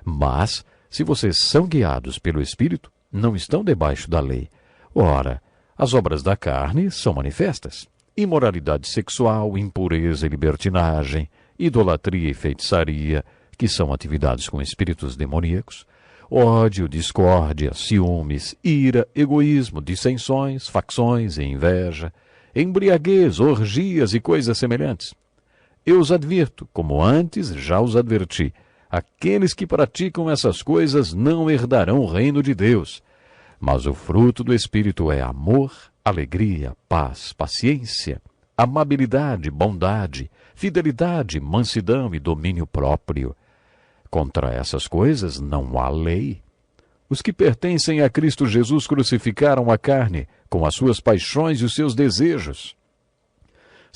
A: Mas, se vocês são guiados pelo Espírito, não estão debaixo da lei. Ora, as obras da carne são manifestas: imoralidade sexual, impureza e libertinagem, idolatria e feitiçaria, que são atividades com espíritos demoníacos, ódio, discórdia, ciúmes, ira, egoísmo, dissensões, facções e inveja, embriaguez, orgias e coisas semelhantes. Eu os advirto, como antes já os adverti: aqueles que praticam essas coisas não herdarão o reino de Deus. Mas o fruto do Espírito é amor, alegria, paz, paciência, amabilidade, bondade, fidelidade, mansidão e domínio próprio. Contra essas coisas não há lei. Os que pertencem a Cristo Jesus crucificaram a carne, com as suas paixões e os seus desejos.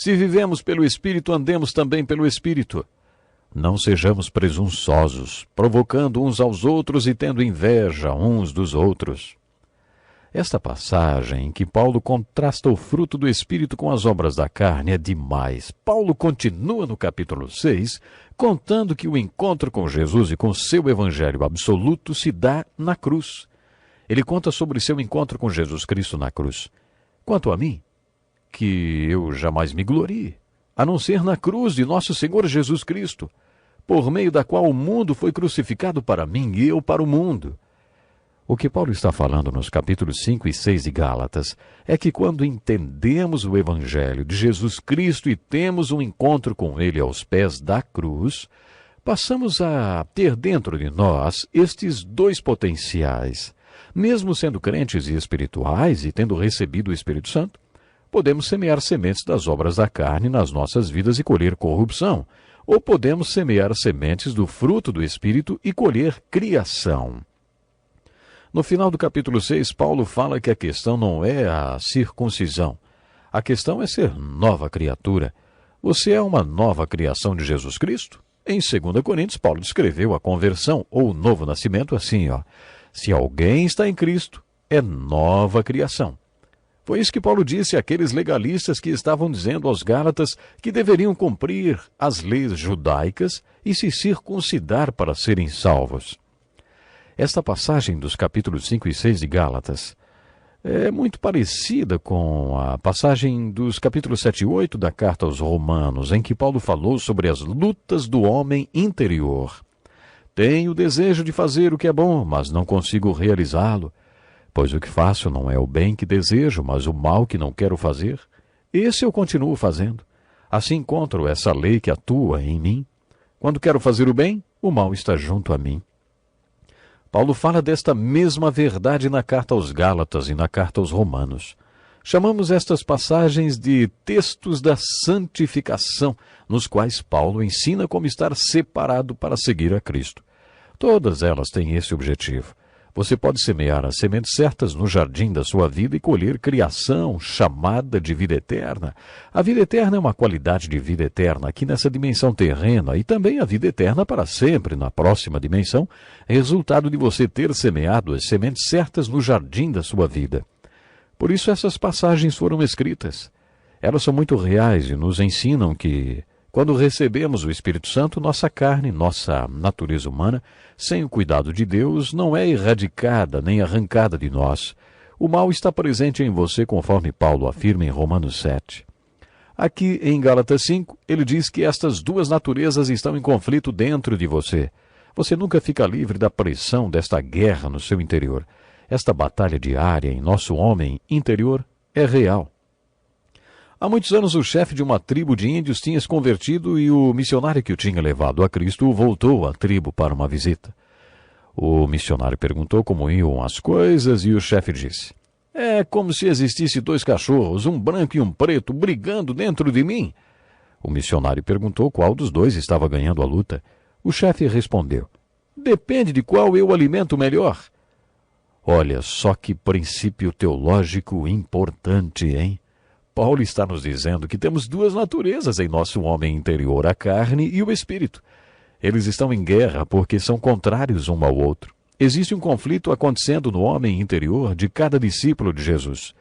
A: Se vivemos pelo Espírito, andemos também pelo Espírito. Não sejamos presunçosos, provocando uns aos outros e tendo inveja uns dos outros. Esta passagem em que Paulo contrasta o fruto do Espírito com as obras da carne é demais. Paulo continua no capítulo 6, contando que o encontro com Jesus e com seu evangelho absoluto se dá na cruz. Ele conta sobre seu encontro com Jesus Cristo na cruz. Quanto a mim, que eu jamais me glorie, a não ser na cruz de nosso Senhor Jesus Cristo, por meio da qual o mundo foi crucificado para mim e eu para o mundo. O que Paulo está falando nos capítulos 5 e 6 de Gálatas é que quando entendemos o Evangelho de Jesus Cristo e temos um encontro com Ele aos pés da cruz, passamos a ter dentro de nós estes dois potenciais. Mesmo sendo crentes e espirituais e tendo recebido o Espírito Santo, podemos semear sementes das obras da carne nas nossas vidas e colher corrupção, ou podemos semear sementes do fruto do Espírito e colher criação. No final do capítulo 6, Paulo fala que a questão não é a circuncisão. A questão é ser nova criatura. Você é uma nova criação de Jesus Cristo? Em 2 Coríntios, Paulo descreveu a conversão ou o novo nascimento assim, se alguém está em Cristo, é nova criação. Foi isso que Paulo disse àqueles legalistas que estavam dizendo aos Gálatas que deveriam cumprir as leis judaicas e se circuncidar para serem salvos. Esta passagem dos capítulos 5 e 6 de Gálatas é muito parecida com a passagem dos capítulos 7 e 8 da carta aos Romanos, em que Paulo falou sobre as lutas do homem interior. Tenho o desejo de fazer o que é bom, mas não consigo realizá-lo. Pois o que faço não é o bem que desejo, mas o mal que não quero fazer. Esse eu continuo fazendo. Assim encontro essa lei que atua em mim. Quando quero fazer o bem, o mal está junto a mim. Paulo fala desta mesma verdade na carta aos Gálatas e na carta aos Romanos. Chamamos estas passagens de textos da santificação, nos quais Paulo ensina como estar separado para seguir a Cristo. Todas elas têm esse objetivo. Você pode semear as sementes certas no jardim da sua vida e colher criação chamada de vida eterna. A vida eterna é uma qualidade de vida eterna aqui nessa dimensão terrena e também a vida eterna para sempre na próxima dimensão, resultado de você ter semeado as sementes certas no jardim da sua vida. Por isso essas passagens foram escritas. Elas são muito reais e nos ensinam que, quando recebemos o Espírito Santo, nossa carne, nossa natureza humana, sem o cuidado de Deus, não é erradicada nem arrancada de nós. O mal está presente em você, conforme Paulo afirma em Romanos 7. Aqui em Gálatas 5, ele diz que estas duas naturezas estão em conflito dentro de você. Você nunca fica livre da pressão desta guerra no seu interior. Esta batalha diária em nosso homem interior é real. Há muitos anos, o chefe de uma tribo de índios tinha se convertido e o missionário que o tinha levado a Cristo voltou à tribo para uma visita. O missionário perguntou como iam as coisas e o chefe disse: "É como se existisse dois cachorros, um branco e um preto, brigando dentro de mim." O missionário perguntou qual dos dois estava ganhando a luta. O chefe respondeu: "Depende de qual eu alimento melhor." Olha só que princípio teológico importante, hein? Paulo está nos dizendo que temos duas naturezas em nosso homem interior, a carne e o espírito. Eles estão em guerra porque são contrários um ao outro. Existe um conflito acontecendo no homem interior de cada discípulo de Jesus.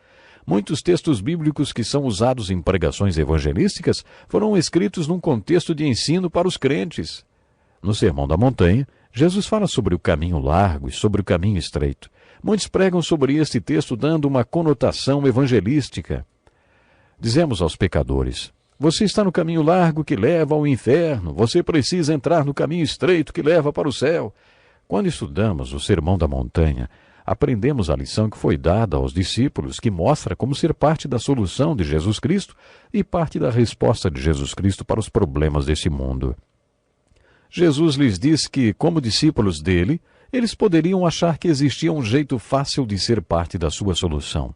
A: Muitos textos bíblicos que são usados em pregações evangelísticas foram escritos num contexto de ensino para os crentes. No Sermão da Montanha, Jesus fala sobre o caminho largo e sobre o caminho estreito. Muitos pregam sobre este texto dando uma conotação evangelística. Dizemos aos pecadores: você está no caminho largo que leva ao inferno, você precisa entrar no caminho estreito que leva para o céu. Quando estudamos o Sermão da Montanha, aprendemos a lição que foi dada aos discípulos, que mostra como ser parte da solução de Jesus Cristo e parte da resposta de Jesus Cristo para os problemas desse mundo. Jesus lhes disse que, como discípulos dele, eles poderiam achar que existia um jeito fácil de ser parte da sua solução.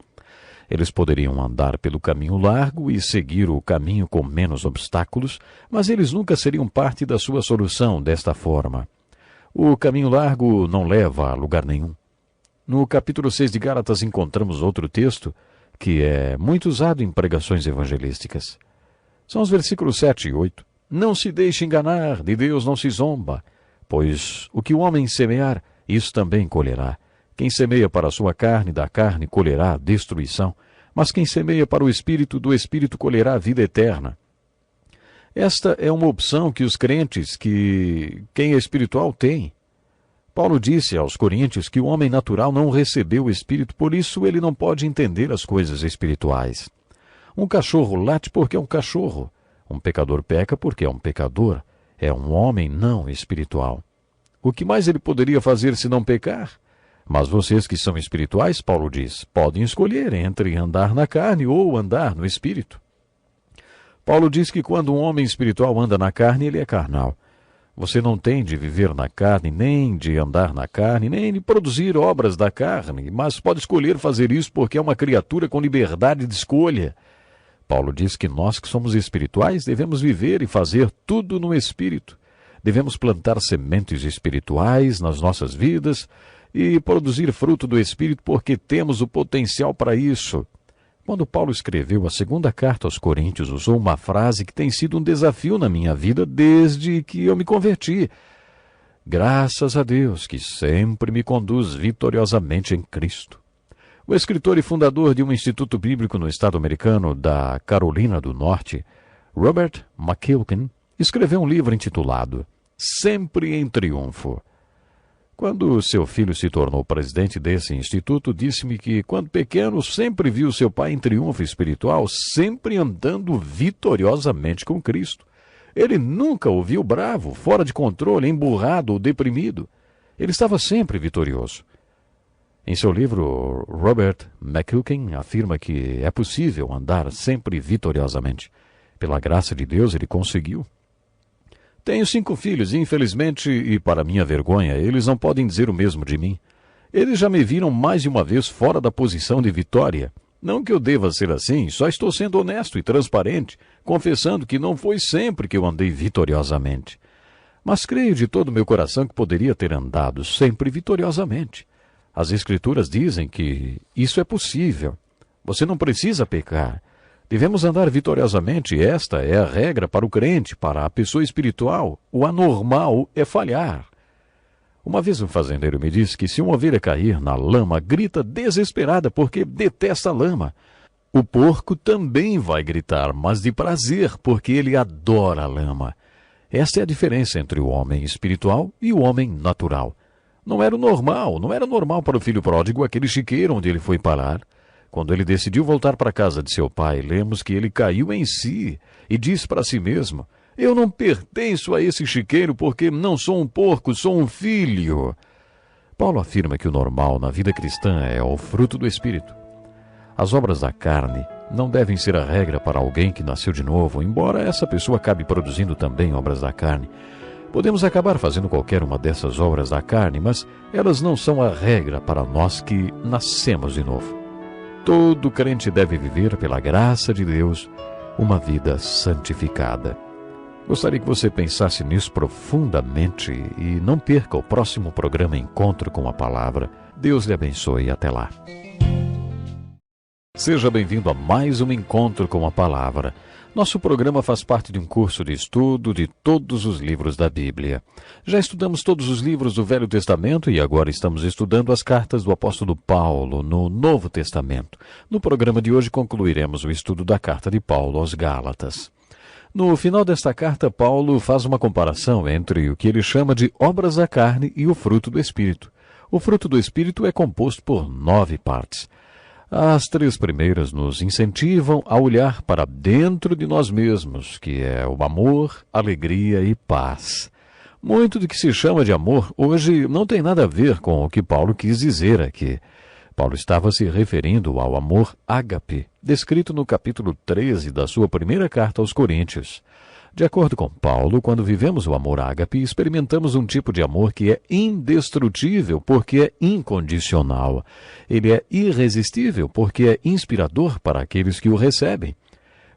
A: Eles poderiam andar pelo caminho largo e seguir o caminho com menos obstáculos, mas eles nunca seriam parte da sua solução desta forma. O caminho largo não leva a lugar nenhum. No capítulo 6 de Gálatas encontramos outro texto que é muito usado em pregações evangelísticas. São os versículos 7 e 8. Não se deixe enganar, de Deus não se zomba, pois o que o homem semear, isso também colherá. Quem semeia para a sua carne, da carne colherá destruição, mas quem semeia para o Espírito, do Espírito colherá a vida eterna. Esta é uma opção que os crentes, quem é espiritual, tem. Paulo disse aos Coríntios que o homem natural não recebeu o Espírito, por isso ele não pode entender as coisas espirituais. Um cachorro late porque é um cachorro. Um pecador peca porque é um pecador. É um homem não espiritual. O que mais ele poderia fazer se não pecar? Mas vocês que são espirituais, Paulo diz, podem escolher entre andar na carne ou andar no Espírito. Paulo diz que quando um homem espiritual anda na carne, ele é carnal. Você não tem de viver na carne, nem de andar na carne, nem de produzir obras da carne, mas pode escolher fazer isso porque é uma criatura com liberdade de escolha. Paulo diz que nós que somos espirituais devemos viver e fazer tudo no Espírito. Devemos plantar sementes espirituais nas nossas vidas e produzir fruto do Espírito porque temos o potencial para isso. Quando Paulo escreveu a segunda carta aos Coríntios, usou uma frase que tem sido um desafio na minha vida desde que eu me converti. Graças a Deus que sempre me conduz vitoriosamente em Cristo. O escritor e fundador de um instituto bíblico no estado americano da Carolina do Norte, Robert McQuilkin, escreveu um livro intitulado Sempre em Triunfo. Quando seu filho se tornou presidente desse instituto, disse-me que, quando pequeno, sempre viu seu pai em triunfo espiritual, sempre andando vitoriosamente com Cristo. Ele nunca o viu bravo, fora de controle, emburrado ou deprimido. Ele estava sempre vitorioso. Em seu livro, Robert McQuilkin afirma que é possível andar sempre vitoriosamente. Pela graça de Deus, ele conseguiu. Tenho 5 filhos e, infelizmente, e para minha vergonha, eles não podem dizer o mesmo de mim. Eles já me viram mais de uma vez fora da posição de vitória. Não que eu deva ser assim, só estou sendo honesto e transparente, confessando que não foi sempre que eu andei vitoriosamente. Mas creio de todo o meu coração que poderia ter andado sempre vitoriosamente. As Escrituras dizem que isso é possível. Você não precisa pecar. Devemos andar vitoriosamente, esta é a regra para o crente, para a pessoa espiritual. O anormal é falhar. Uma vez um fazendeiro me disse que se uma ovelha cair na lama, grita desesperada porque detesta a lama. O porco também vai gritar, mas de prazer, porque ele adora a lama. Esta é a diferença entre o homem espiritual e o homem natural. Não era normal para o filho pródigo aquele chiqueiro onde ele foi parar. Quando ele decidiu voltar para a casa de seu pai, lemos que ele caiu em si e disse para si mesmo, eu não pertenço a esse chiqueiro porque não sou um porco, sou um filho. Paulo afirma que o normal na vida cristã é o fruto do Espírito. As obras da carne não devem ser a regra para alguém que nasceu de novo, embora essa pessoa acabe produzindo também obras da carne. Podemos acabar fazendo qualquer uma dessas obras da carne, mas elas não são a regra para nós que nascemos de novo. Todo crente deve viver, pela graça de Deus, uma vida santificada. Gostaria que você pensasse nisso profundamente e não perca o próximo programa Encontro com a Palavra. Deus lhe abençoe e até lá. Seja bem-vindo a mais um Encontro com a Palavra. Nosso programa faz parte de um curso de estudo de todos os livros da Bíblia. Já estudamos todos os livros do Velho Testamento e agora estamos estudando as cartas do apóstolo Paulo no Novo Testamento. No programa de hoje concluiremos o estudo da carta de Paulo aos Gálatas. No final desta carta, Paulo faz uma comparação entre o que ele chama de obras da carne e o fruto do Espírito. O fruto do Espírito é composto por 9 partes. As 3 primeiras nos incentivam a olhar para dentro de nós mesmos, que é o amor, alegria e paz. Muito do que se chama de amor hoje não tem nada a ver com o que Paulo quis dizer aqui. Paulo estava se referindo ao amor ágape, descrito no capítulo 13 da sua primeira carta aos Coríntios. De acordo com Paulo, quando vivemos o amor ágape, experimentamos um tipo de amor que é indestrutível porque é incondicional. Ele é irresistível porque é inspirador para aqueles que o recebem.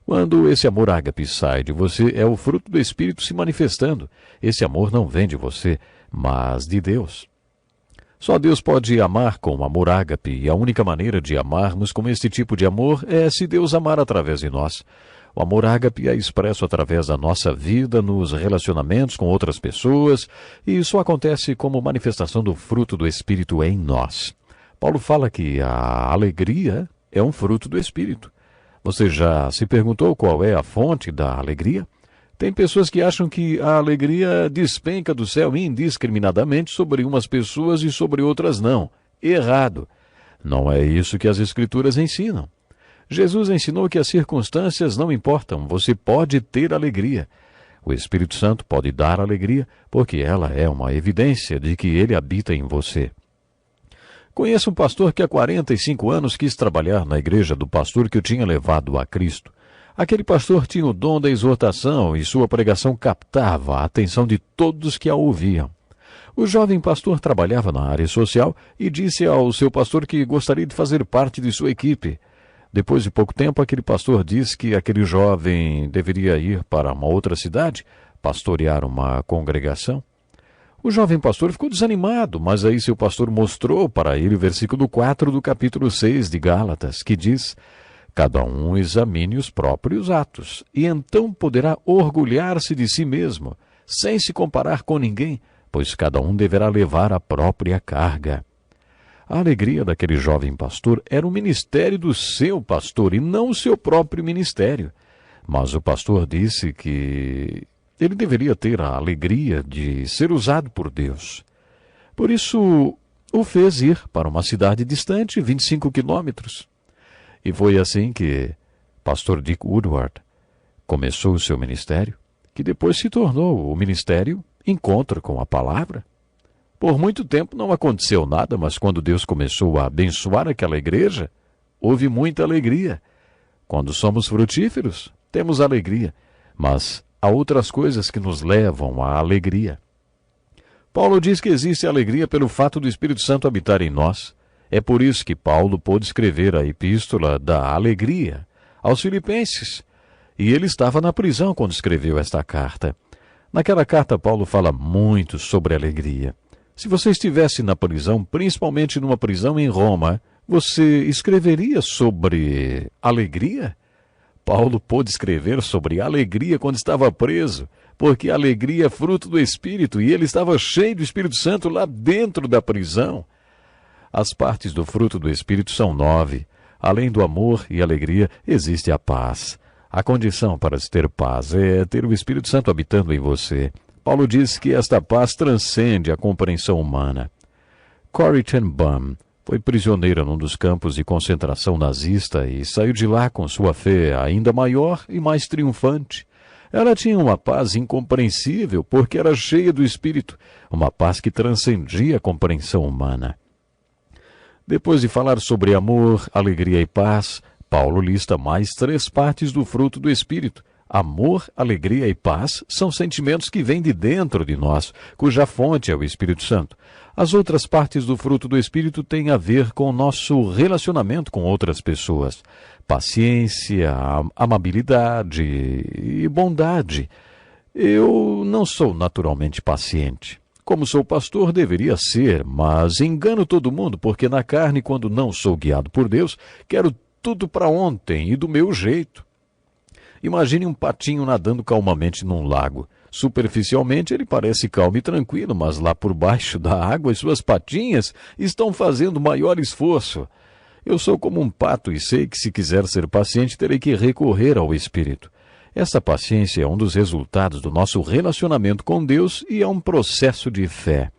A: Quando esse amor ágape sai de você, é o fruto do Espírito se manifestando. Esse amor não vem de você, mas de Deus. Só Deus pode amar com amor ágape, e a única maneira de amarmos com este tipo de amor é se Deus amar através de nós. O amor ágape é expresso através da nossa vida, nos relacionamentos com outras pessoas, e isso acontece como manifestação do fruto do Espírito em nós. Paulo fala que a alegria é um fruto do Espírito. Você já se perguntou qual é a fonte da alegria? Tem pessoas que acham que a alegria despenca do céu indiscriminadamente sobre umas pessoas e sobre outras não. Errado. Não é isso que as Escrituras ensinam. Jesus ensinou que as circunstâncias não importam, você pode ter alegria. O Espírito Santo pode dar alegria, porque ela é uma evidência de que ele habita em você. Conheço um pastor que há 45 anos quis trabalhar na igreja do pastor que o tinha levado a Cristo. Aquele pastor tinha o dom da exortação e sua pregação captava a atenção de todos que a ouviam. O jovem pastor trabalhava na área social e disse ao seu pastor que gostaria de fazer parte de sua equipe. Depois de pouco tempo, aquele pastor disse que aquele jovem deveria ir para uma outra cidade, pastorear uma congregação. O jovem pastor ficou desanimado, mas aí seu pastor mostrou para ele o versículo 4 do capítulo 6 de Gálatas, que diz: cada um examine os próprios atos, e então poderá orgulhar-se de si mesmo, sem se comparar com ninguém, pois cada um deverá levar a própria carga. A alegria daquele jovem pastor era o ministério do seu pastor e não o seu próprio ministério. Mas o pastor disse que ele deveria ter a alegria de ser usado por Deus. Por isso, o fez ir para uma cidade distante, 25 quilômetros. E foi assim que pastor Dick Woodward começou o seu ministério, que depois se tornou o ministério Encontro com a Palavra. Por muito tempo não aconteceu nada, mas quando Deus começou a abençoar aquela igreja, houve muita alegria. Quando somos frutíferos, temos alegria, mas há outras coisas que nos levam à alegria. Paulo diz que existe alegria pelo fato do Espírito Santo habitar em nós. É por isso que Paulo pôde escrever a epístola da alegria aos Filipenses. E ele estava na prisão quando escreveu esta carta. Naquela carta, Paulo fala muito sobre alegria. Se você estivesse na prisão, principalmente numa prisão em Roma, você escreveria sobre alegria? Paulo pôde escrever sobre alegria quando estava preso, porque a alegria é fruto do Espírito e ele estava cheio do Espírito Santo lá dentro da prisão. As partes do fruto do Espírito são 9. Além do amor e alegria, existe a paz. A condição para se ter paz é ter o Espírito Santo habitando em você. Paulo diz que esta paz transcende a compreensão humana. Corrie ten Boom foi prisioneira num dos campos de concentração nazista e saiu de lá com sua fé ainda maior e mais triunfante. Ela tinha uma paz incompreensível porque era cheia do Espírito, uma paz que transcendia a compreensão humana. Depois de falar sobre amor, alegria e paz, Paulo lista mais 3 partes do fruto do Espírito. Amor, alegria e paz são sentimentos que vêm de dentro de nós, cuja fonte é o Espírito Santo. As outras partes do fruto do Espírito têm a ver com o nosso relacionamento com outras pessoas. Paciência, amabilidade e bondade. Eu não sou naturalmente paciente. Como sou pastor, deveria ser, mas engano todo mundo, porque na carne, quando não sou guiado por Deus, quero tudo para ontem e do meu jeito. Imagine um patinho nadando calmamente num lago. Superficialmente ele parece calmo e tranquilo, mas lá por baixo da água as suas patinhas estão fazendo maior esforço. Eu sou como um pato e sei que se quiser ser paciente terei que recorrer ao Espírito. Essa paciência é um dos resultados do nosso relacionamento com Deus e é um processo de fé.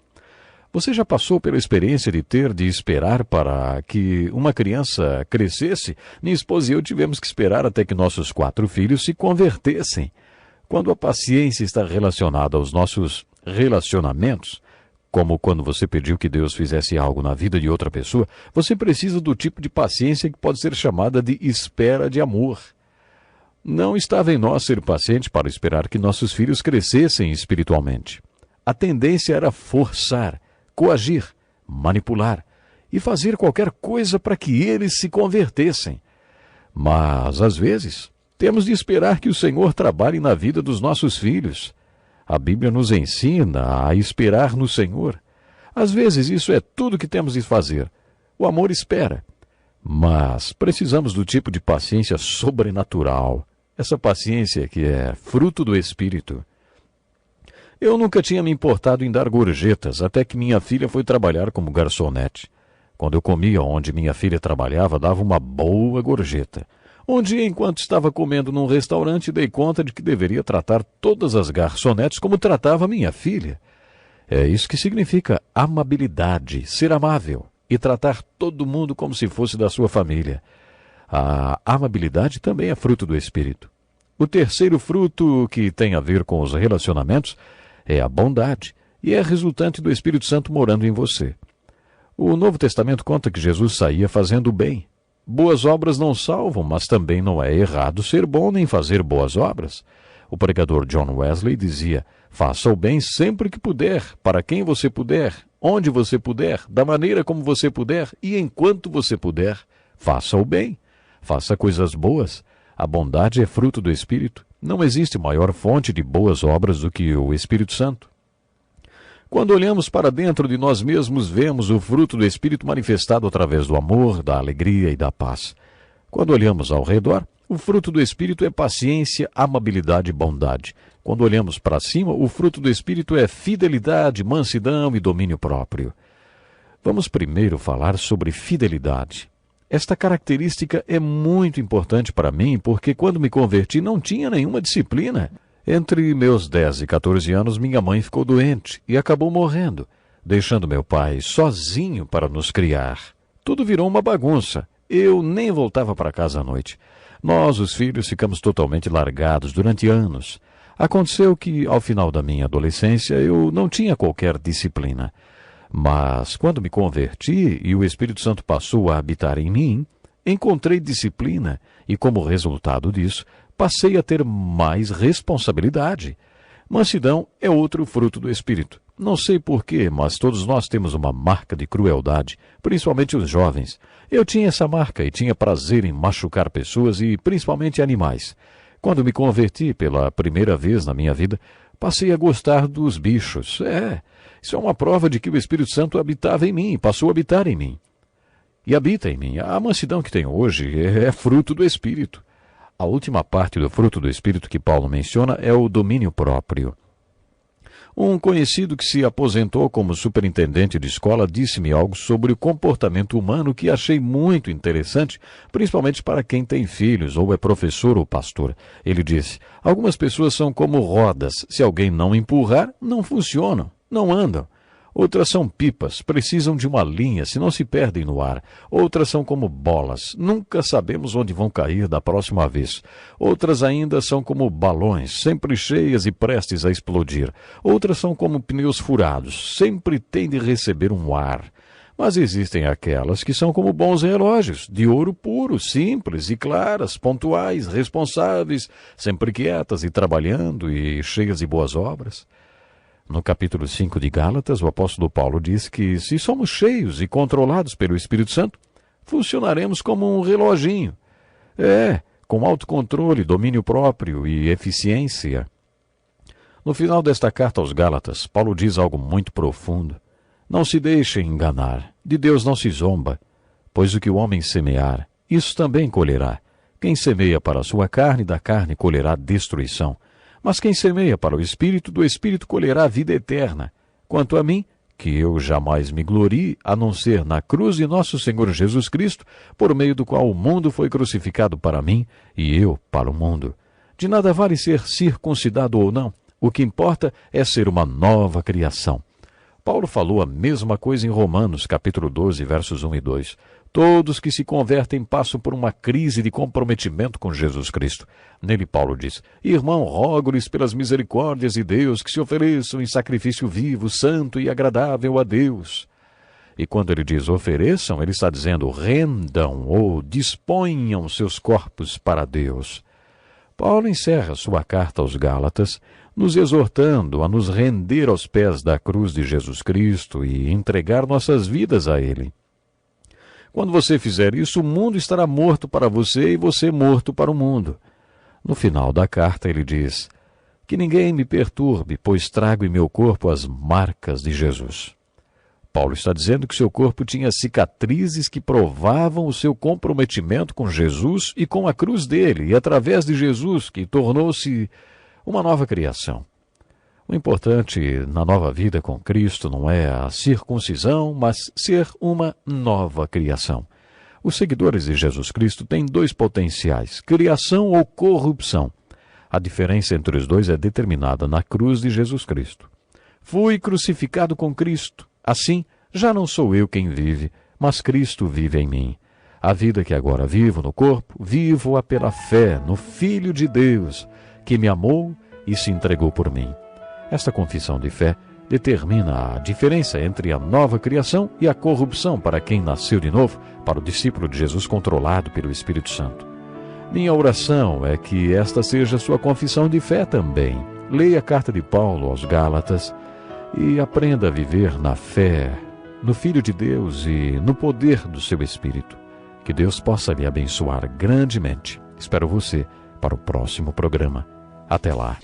A: Você já passou pela experiência de ter de esperar para que uma criança crescesse? Minha esposa e eu tivemos que esperar até que nossos 4 filhos se convertessem. Quando a paciência está relacionada aos nossos relacionamentos, como quando você pediu que Deus fizesse algo na vida de outra pessoa, você precisa do tipo de paciência que pode ser chamada de espera de amor. Não estava em nós ser paciente para esperar que nossos filhos crescessem espiritualmente. A tendência era forçar, coagir, manipular e fazer qualquer coisa para que eles se convertessem. Mas, às vezes, temos de esperar que o Senhor trabalhe na vida dos nossos filhos. A Bíblia nos ensina a esperar no Senhor. Às vezes, isso é tudo que temos de fazer. O amor espera. Mas precisamos do tipo de paciência sobrenatural essa paciência que é fruto do Espírito. Eu nunca tinha me importado em dar gorjetas, até que minha filha foi trabalhar como garçonete. Quando eu comia onde minha filha trabalhava, dava uma boa gorjeta. Um dia, enquanto estava comendo num restaurante, dei conta de que deveria tratar todas as garçonetes como tratava minha filha. É isso que significa amabilidade, ser amável e tratar todo mundo como se fosse da sua família. A amabilidade também é fruto do Espírito. O terceiro fruto, que tem a ver com os relacionamentos, é a bondade e é resultante do Espírito Santo morando em você. O Novo Testamento conta que Jesus saía fazendo o bem. Boas obras não salvam, mas também não é errado ser bom nem fazer boas obras. O pregador John Wesley dizia: faça o bem sempre que puder, para quem você puder, onde você puder, da maneira como você puder e enquanto você puder. Faça o bem, faça coisas boas. A bondade é fruto do Espírito. Não existe maior fonte de boas obras do que o Espírito Santo. Quando olhamos para dentro de nós mesmos, vemos o fruto do Espírito manifestado através do amor, da alegria e da paz. Quando olhamos ao redor, o fruto do Espírito é paciência, amabilidade e bondade. Quando olhamos para cima, o fruto do Espírito é fidelidade, mansidão e domínio próprio. Vamos primeiro falar sobre fidelidade. Esta característica é muito importante para mim, porque quando me converti não tinha nenhuma disciplina. Entre meus 10 e 14 anos, minha mãe ficou doente e acabou morrendo, deixando meu pai sozinho para nos criar. Tudo virou uma bagunça. Eu nem voltava para casa à noite. Nós, os filhos, ficamos totalmente largados durante anos. Aconteceu que, ao final da minha adolescência, eu não tinha qualquer disciplina. Mas, quando me converti e o Espírito Santo passou a habitar em mim, encontrei disciplina e, como resultado disso, passei a ter mais responsabilidade. Mansidão é outro fruto do Espírito. Não sei porquê, mas todos nós temos uma marca de crueldade, principalmente os jovens. Eu tinha essa marca e tinha prazer em machucar pessoas e principalmente animais. Quando me converti pela primeira vez na minha vida, passei a gostar dos bichos. Isso é uma prova de que o Espírito Santo habitava em mim, passou a habitar em mim. E habita em mim. A mansidão que tenho hoje é fruto do Espírito. A última parte do fruto do Espírito que Paulo menciona é o domínio próprio. Um conhecido que se aposentou como superintendente de escola disse-me algo sobre o comportamento humano que achei muito interessante, principalmente para quem tem filhos ou é professor ou pastor. Ele disse: algumas pessoas são como rodas. Se alguém não empurrar, não funcionam, não andam. Outras são pipas, precisam de uma linha, senão se perdem no ar. Outras são como bolas, nunca sabemos onde vão cair da próxima vez. Outras ainda são como balões, sempre cheias e prestes a explodir. Outras são como pneus furados, sempre têm de receber um ar. Mas existem aquelas que são como bons relógios, de ouro puro, simples e claras, pontuais, responsáveis, sempre quietas e trabalhando e cheias de boas obras. No capítulo 5 de Gálatas, o apóstolo Paulo diz que, se somos cheios e controlados pelo Espírito Santo, funcionaremos como um reloginho. Com autocontrole, domínio próprio e eficiência. No final desta carta aos Gálatas, Paulo diz algo muito profundo. Não se deixem enganar, de Deus não se zomba, pois o que o homem semear, isso também colherá. Quem semeia para a sua carne, da carne colherá destruição. Mas quem semeia para o Espírito, do Espírito colherá a vida eterna. Quanto a mim, que eu jamais me glorie, a não ser na cruz de nosso Senhor Jesus Cristo, por meio do qual o mundo foi crucificado para mim e eu para o mundo. De nada vale ser circuncidado ou não. O que importa é ser uma nova criação. Paulo falou a mesma coisa em Romanos, capítulo 12, versos 1 e 2. Todos que se convertem passam por uma crise de comprometimento com Jesus Cristo. Nele Paulo diz: irmão, rogo-lhes pelas misericórdias de Deus que se ofereçam em sacrifício vivo, santo e agradável a Deus. E quando ele diz ofereçam, ele está dizendo rendam ou disponham seus corpos para Deus. Paulo encerra sua carta aos Gálatas, nos exortando a nos render aos pés da cruz de Jesus Cristo e entregar nossas vidas a Ele. Quando você fizer isso, o mundo estará morto para você e você morto para o mundo. No final da carta ele diz: que ninguém me perturbe, pois trago em meu corpo as marcas de Jesus. Paulo está dizendo que seu corpo tinha cicatrizes que provavam o seu comprometimento com Jesus e com a cruz dele, e através de Jesus, que tornou-se uma nova criação. O importante na nova vida com Cristo não é a circuncisão, mas ser uma nova criação. Os seguidores de Jesus Cristo têm dois potenciais, criação ou corrupção. A diferença entre os dois é determinada na cruz de Jesus Cristo. Fui crucificado com Cristo. Assim, já não sou eu quem vive, mas Cristo vive em mim. A vida que agora vivo no corpo, vivo-a pela fé no Filho de Deus, que me amou e se entregou por mim. Esta confissão de fé determina a diferença entre a nova criação e a corrupção para quem nasceu de novo, para o discípulo de Jesus controlado pelo Espírito Santo. Minha oração é que esta seja sua confissão de fé também. Leia a carta de Paulo aos Gálatas e aprenda a viver na fé, no Filho de Deus e no poder do seu Espírito. Que Deus possa lhe abençoar grandemente. Espero você para o próximo programa. Até lá.